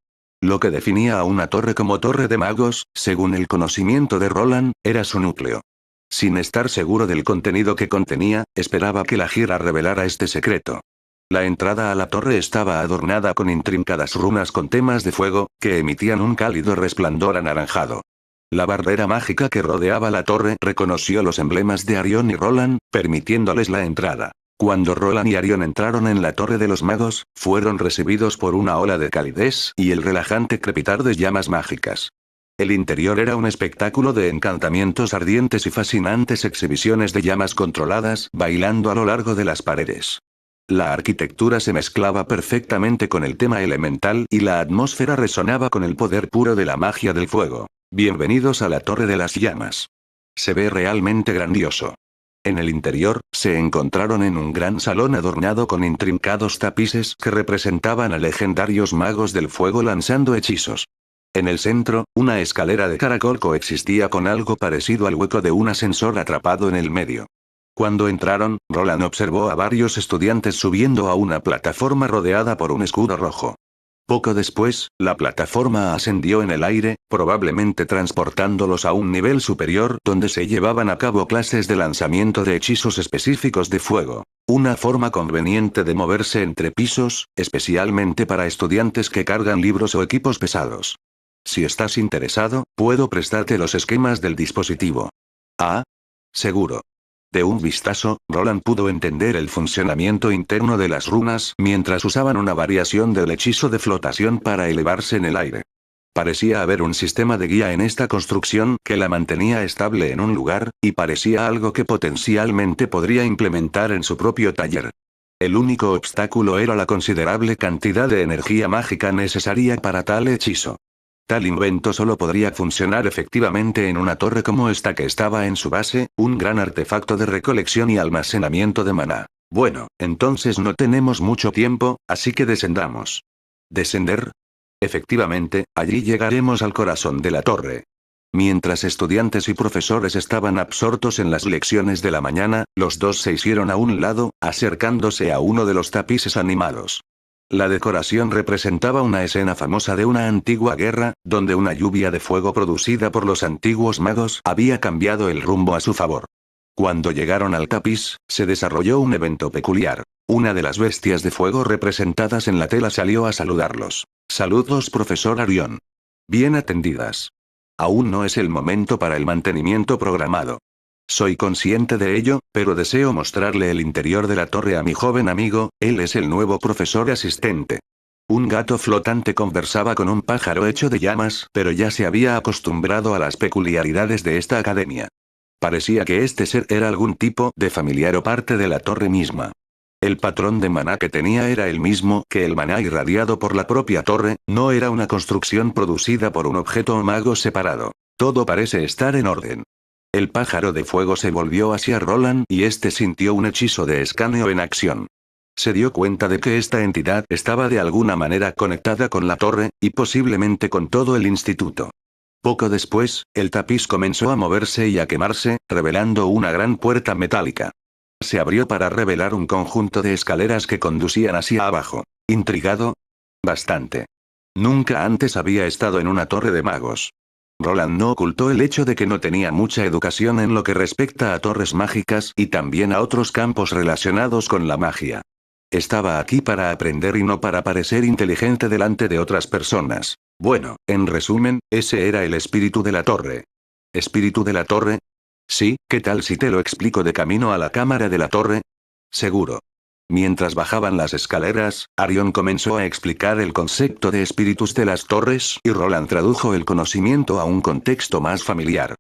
Lo que definía a una torre como torre de magos, según el conocimiento de Roland, era su núcleo. Sin estar seguro del contenido que contenía, esperaba que la gira revelara este secreto. La entrada a la torre estaba adornada con intrincadas runas con temas de fuego, que emitían un cálido resplandor anaranjado. La barrera mágica que rodeaba la torre reconoció los emblemas de Arion y Roland, permitiéndoles la entrada. Cuando Roland y Arion entraron en la Torre de los Magos, fueron recibidos por una ola de calidez y el relajante crepitar de llamas mágicas. El interior era un espectáculo de encantamientos ardientes y fascinantes exhibiciones de llamas controladas bailando a lo largo de las paredes. La arquitectura se mezclaba perfectamente con el tema elemental y la atmósfera resonaba con el poder puro de la magia del fuego. Bienvenidos a la Torre de las Llamas. Se ve realmente grandioso. En el interior, se encontraron en un gran salón adornado con intrincados tapices que representaban a legendarios magos del fuego lanzando hechizos. En el centro, una escalera de caracol coexistía con algo parecido al hueco de un ascensor atrapado en el medio. Cuando entraron, Roland observó a varios estudiantes subiendo a una plataforma rodeada por un escudo rojo. Poco después, la plataforma ascendió en el aire, probablemente transportándolos a un nivel superior donde se llevaban a cabo clases de lanzamiento de hechizos específicos de fuego. Una forma conveniente de moverse entre pisos, especialmente para estudiantes que cargan libros o equipos pesados. Si estás interesado, puedo prestarte los esquemas del dispositivo. Ah, seguro. De un vistazo, Roland pudo entender el funcionamiento interno de las runas mientras usaban una variación del hechizo de flotación para elevarse en el aire. Parecía haber un sistema de guía en esta construcción que la mantenía estable en un lugar, y parecía algo que potencialmente podría implementar en su propio taller. El único obstáculo era la considerable cantidad de energía mágica necesaria para tal hechizo. Tal invento solo podría funcionar efectivamente en una torre como esta que estaba en su base, un gran artefacto de recolección y almacenamiento de maná. Bueno, entonces no tenemos mucho tiempo, así que descendamos. ¿Descender? Efectivamente, allí llegaremos al corazón de la torre. Mientras estudiantes y profesores estaban absortos en las lecciones de la mañana, los dos se hicieron a un lado, acercándose a uno de los tapices animados. La decoración representaba una escena famosa de una antigua guerra, donde una lluvia de fuego producida por los antiguos magos había cambiado el rumbo a su favor. Cuando llegaron al tapiz, se desarrolló un evento peculiar. Una de las bestias de fuego representadas en la tela salió a saludarlos. Saludos, profesor Arión. Bien atendidas. Aún no es el momento para el mantenimiento programado. Soy consciente de ello, pero deseo mostrarle el interior de la torre a mi joven amigo, él es el nuevo profesor asistente. Un gato flotante conversaba con un pájaro hecho de llamas, pero ya se había acostumbrado a las peculiaridades de esta academia. Parecía que este ser era algún tipo de familiar o parte de la torre misma. El patrón de maná que tenía era el mismo que el maná irradiado por la propia torre, no era una construcción producida por un objeto o mago separado. Todo parece estar en orden. El pájaro de fuego se volvió hacia Roland y este sintió un hechizo de escaneo en acción. Se dio cuenta de que esta entidad estaba de alguna manera conectada con la torre, y posiblemente con todo el instituto. Poco después, el tapiz comenzó a moverse y a quemarse, revelando una gran puerta metálica. Se abrió para revelar un conjunto de escaleras que conducían hacia abajo. ¿Intrigado? Bastante. Nunca antes había estado en una torre de magos. Roland no ocultó el hecho de que no tenía mucha educación en lo que respecta a torres mágicas y también a otros campos relacionados con la magia. Estaba aquí para aprender y no para parecer inteligente delante de otras personas. Bueno, en resumen, ese era el espíritu de la torre. ¿Espíritu de la torre? Sí, ¿qué tal si te lo explico de camino a la cámara de la torre? Seguro. Mientras bajaban las escaleras, Arión comenzó a explicar el concepto de espíritus de las torres y Roland tradujo el conocimiento a un contexto más familiar.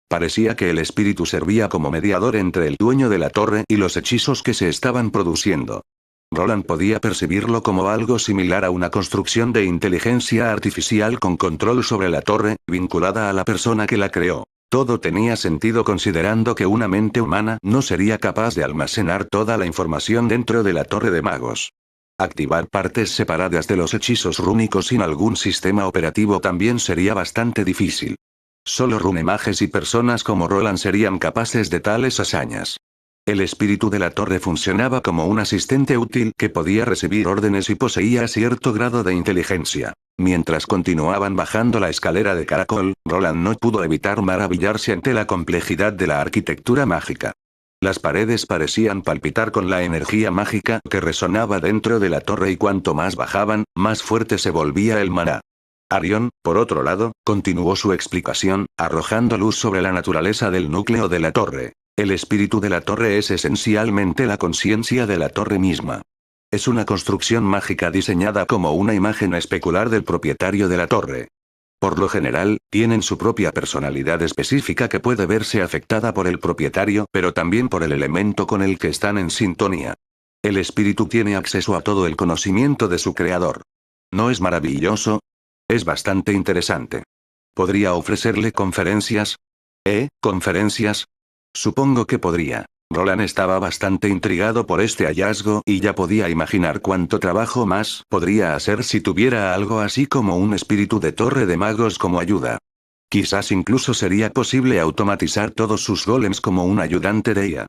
Parecía que el espíritu servía como mediador entre el dueño de la torre y los hechizos que se estaban produciendo. Roland podía percibirlo como algo similar a una construcción de inteligencia artificial con control sobre la torre, vinculada a la persona que la creó. Todo tenía sentido considerando que una mente humana no sería capaz de almacenar toda la información dentro de la torre de magos. Activar partes separadas de los hechizos rúnicos sin algún sistema operativo también sería bastante difícil. Solo runemages y personas como Roland serían capaces de tales hazañas. El espíritu de la torre funcionaba como un asistente útil que podía recibir órdenes y poseía cierto grado de inteligencia. Mientras continuaban bajando la escalera de caracol, Roland no pudo evitar maravillarse ante la complejidad de la arquitectura mágica. Las paredes parecían palpitar con la energía mágica que resonaba dentro de la torre y cuanto más bajaban, más fuerte se volvía el maná. Arión, por otro lado, continuó su explicación, arrojando luz sobre la naturaleza del núcleo de la torre. El espíritu de la torre es esencialmente la conciencia de la torre misma. Es una construcción mágica diseñada como una imagen especular del propietario de la torre. Por lo general, tienen su propia personalidad específica que puede verse afectada por el propietario, pero también por el elemento con el que están en sintonía. El espíritu tiene acceso a todo el conocimiento de su creador. ¿No es maravilloso? Es bastante interesante. ¿Podría ofrecerle conferencias? ¿Conferencias? Supongo que podría. Roland estaba bastante intrigado por este hallazgo y ya podía imaginar cuánto trabajo más podría hacer si tuviera algo así como un espíritu de torre de magos como ayuda. Quizás incluso sería posible automatizar todos sus golems como un ayudante de IA.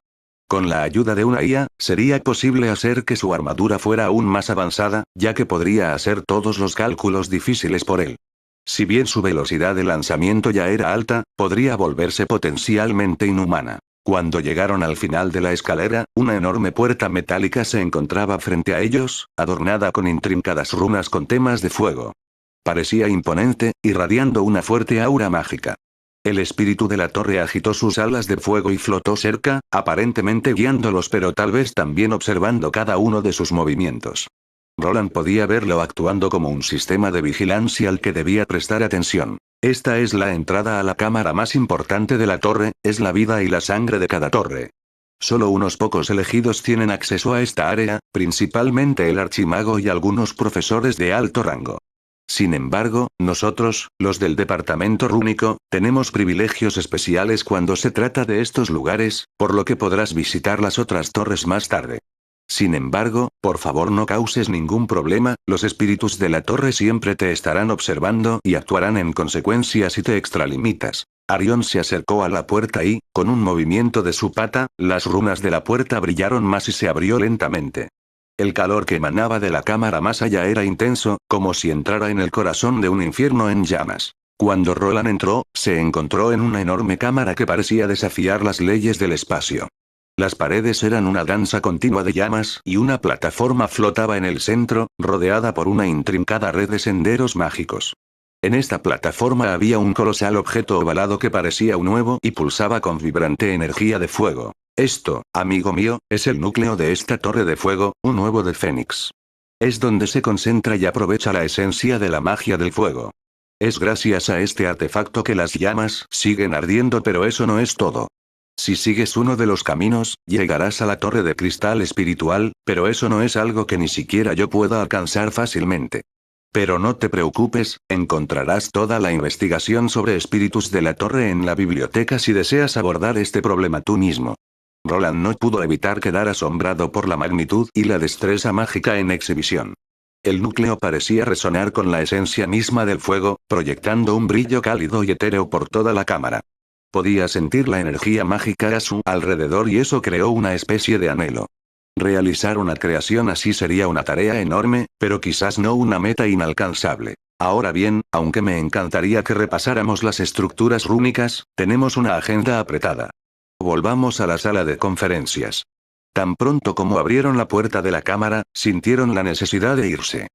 Con la ayuda de una IA, sería posible hacer que su armadura fuera aún más avanzada, ya que podría hacer todos los cálculos difíciles por él. Si bien su velocidad de lanzamiento ya era alta, podría volverse potencialmente inhumana. Cuando llegaron al final de la escalera, una enorme puerta metálica se encontraba frente a ellos, adornada con intrincadas runas con temas de fuego. Parecía imponente, irradiando una fuerte aura mágica. El espíritu de la torre agitó sus alas de fuego y flotó cerca, aparentemente guiándolos pero tal vez también observando cada uno de sus movimientos. Roland podía verlo actuando como un sistema de vigilancia al que debía prestar atención. Esta es la entrada a la cámara más importante de la torre, es la vida y la sangre de cada torre. Solo unos pocos elegidos tienen acceso a esta área, principalmente el archimago y algunos profesores de alto rango. Sin embargo, nosotros, los del departamento rúnico, tenemos privilegios especiales cuando se trata de estos lugares, por lo que podrás visitar las otras torres más tarde. Sin embargo, por favor no causes ningún problema, los espíritus de la torre siempre te estarán observando y actuarán en consecuencia si te extralimitas. Arión se acercó a la puerta y, con un movimiento de su pata, las runas de la puerta brillaron más y se abrió lentamente. El calor que emanaba de la cámara más allá era intenso, como si entrara en el corazón de un infierno en llamas. Cuando Roland entró, se encontró en una enorme cámara que parecía desafiar las leyes del espacio. Las paredes eran una danza continua de llamas y una plataforma flotaba en el centro, rodeada por una intrincada red de senderos mágicos. En esta plataforma había un colosal objeto ovalado que parecía un huevo y pulsaba con vibrante energía de fuego. Esto, amigo mío, es el núcleo de esta torre de fuego, un huevo de Fénix. Es donde se concentra y aprovecha la esencia de la magia del fuego. Es gracias a este artefacto que las llamas siguen ardiendo, pero eso no es todo. Si sigues uno de los caminos, llegarás a la torre de cristal espiritual, pero eso no es algo que ni siquiera yo pueda alcanzar fácilmente. Pero no te preocupes, encontrarás toda la investigación sobre espíritus de la torre en la biblioteca si deseas abordar este problema tú mismo. Roland no pudo evitar quedar asombrado por la magnitud y la destreza mágica en exhibición. El núcleo parecía resonar con la esencia misma del fuego, proyectando un brillo cálido y etéreo por toda la cámara. Podía sentir la energía mágica a su alrededor y eso creó una especie de anhelo. Realizar una creación así sería una tarea enorme, pero quizás no una meta inalcanzable. Ahora bien, aunque me encantaría que repasáramos las estructuras rúnicas, tenemos una agenda apretada. Volvamos a la sala de conferencias. Tan pronto como abrieron la puerta de la cámara, sintieron la necesidad de irse.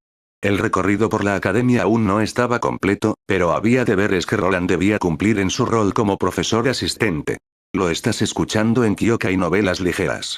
El recorrido por la academia aún no estaba completo, pero había deberes que Roland debía cumplir en su rol como profesor asistente. Lo estás escuchando en Kyokai Novelas Ligeras.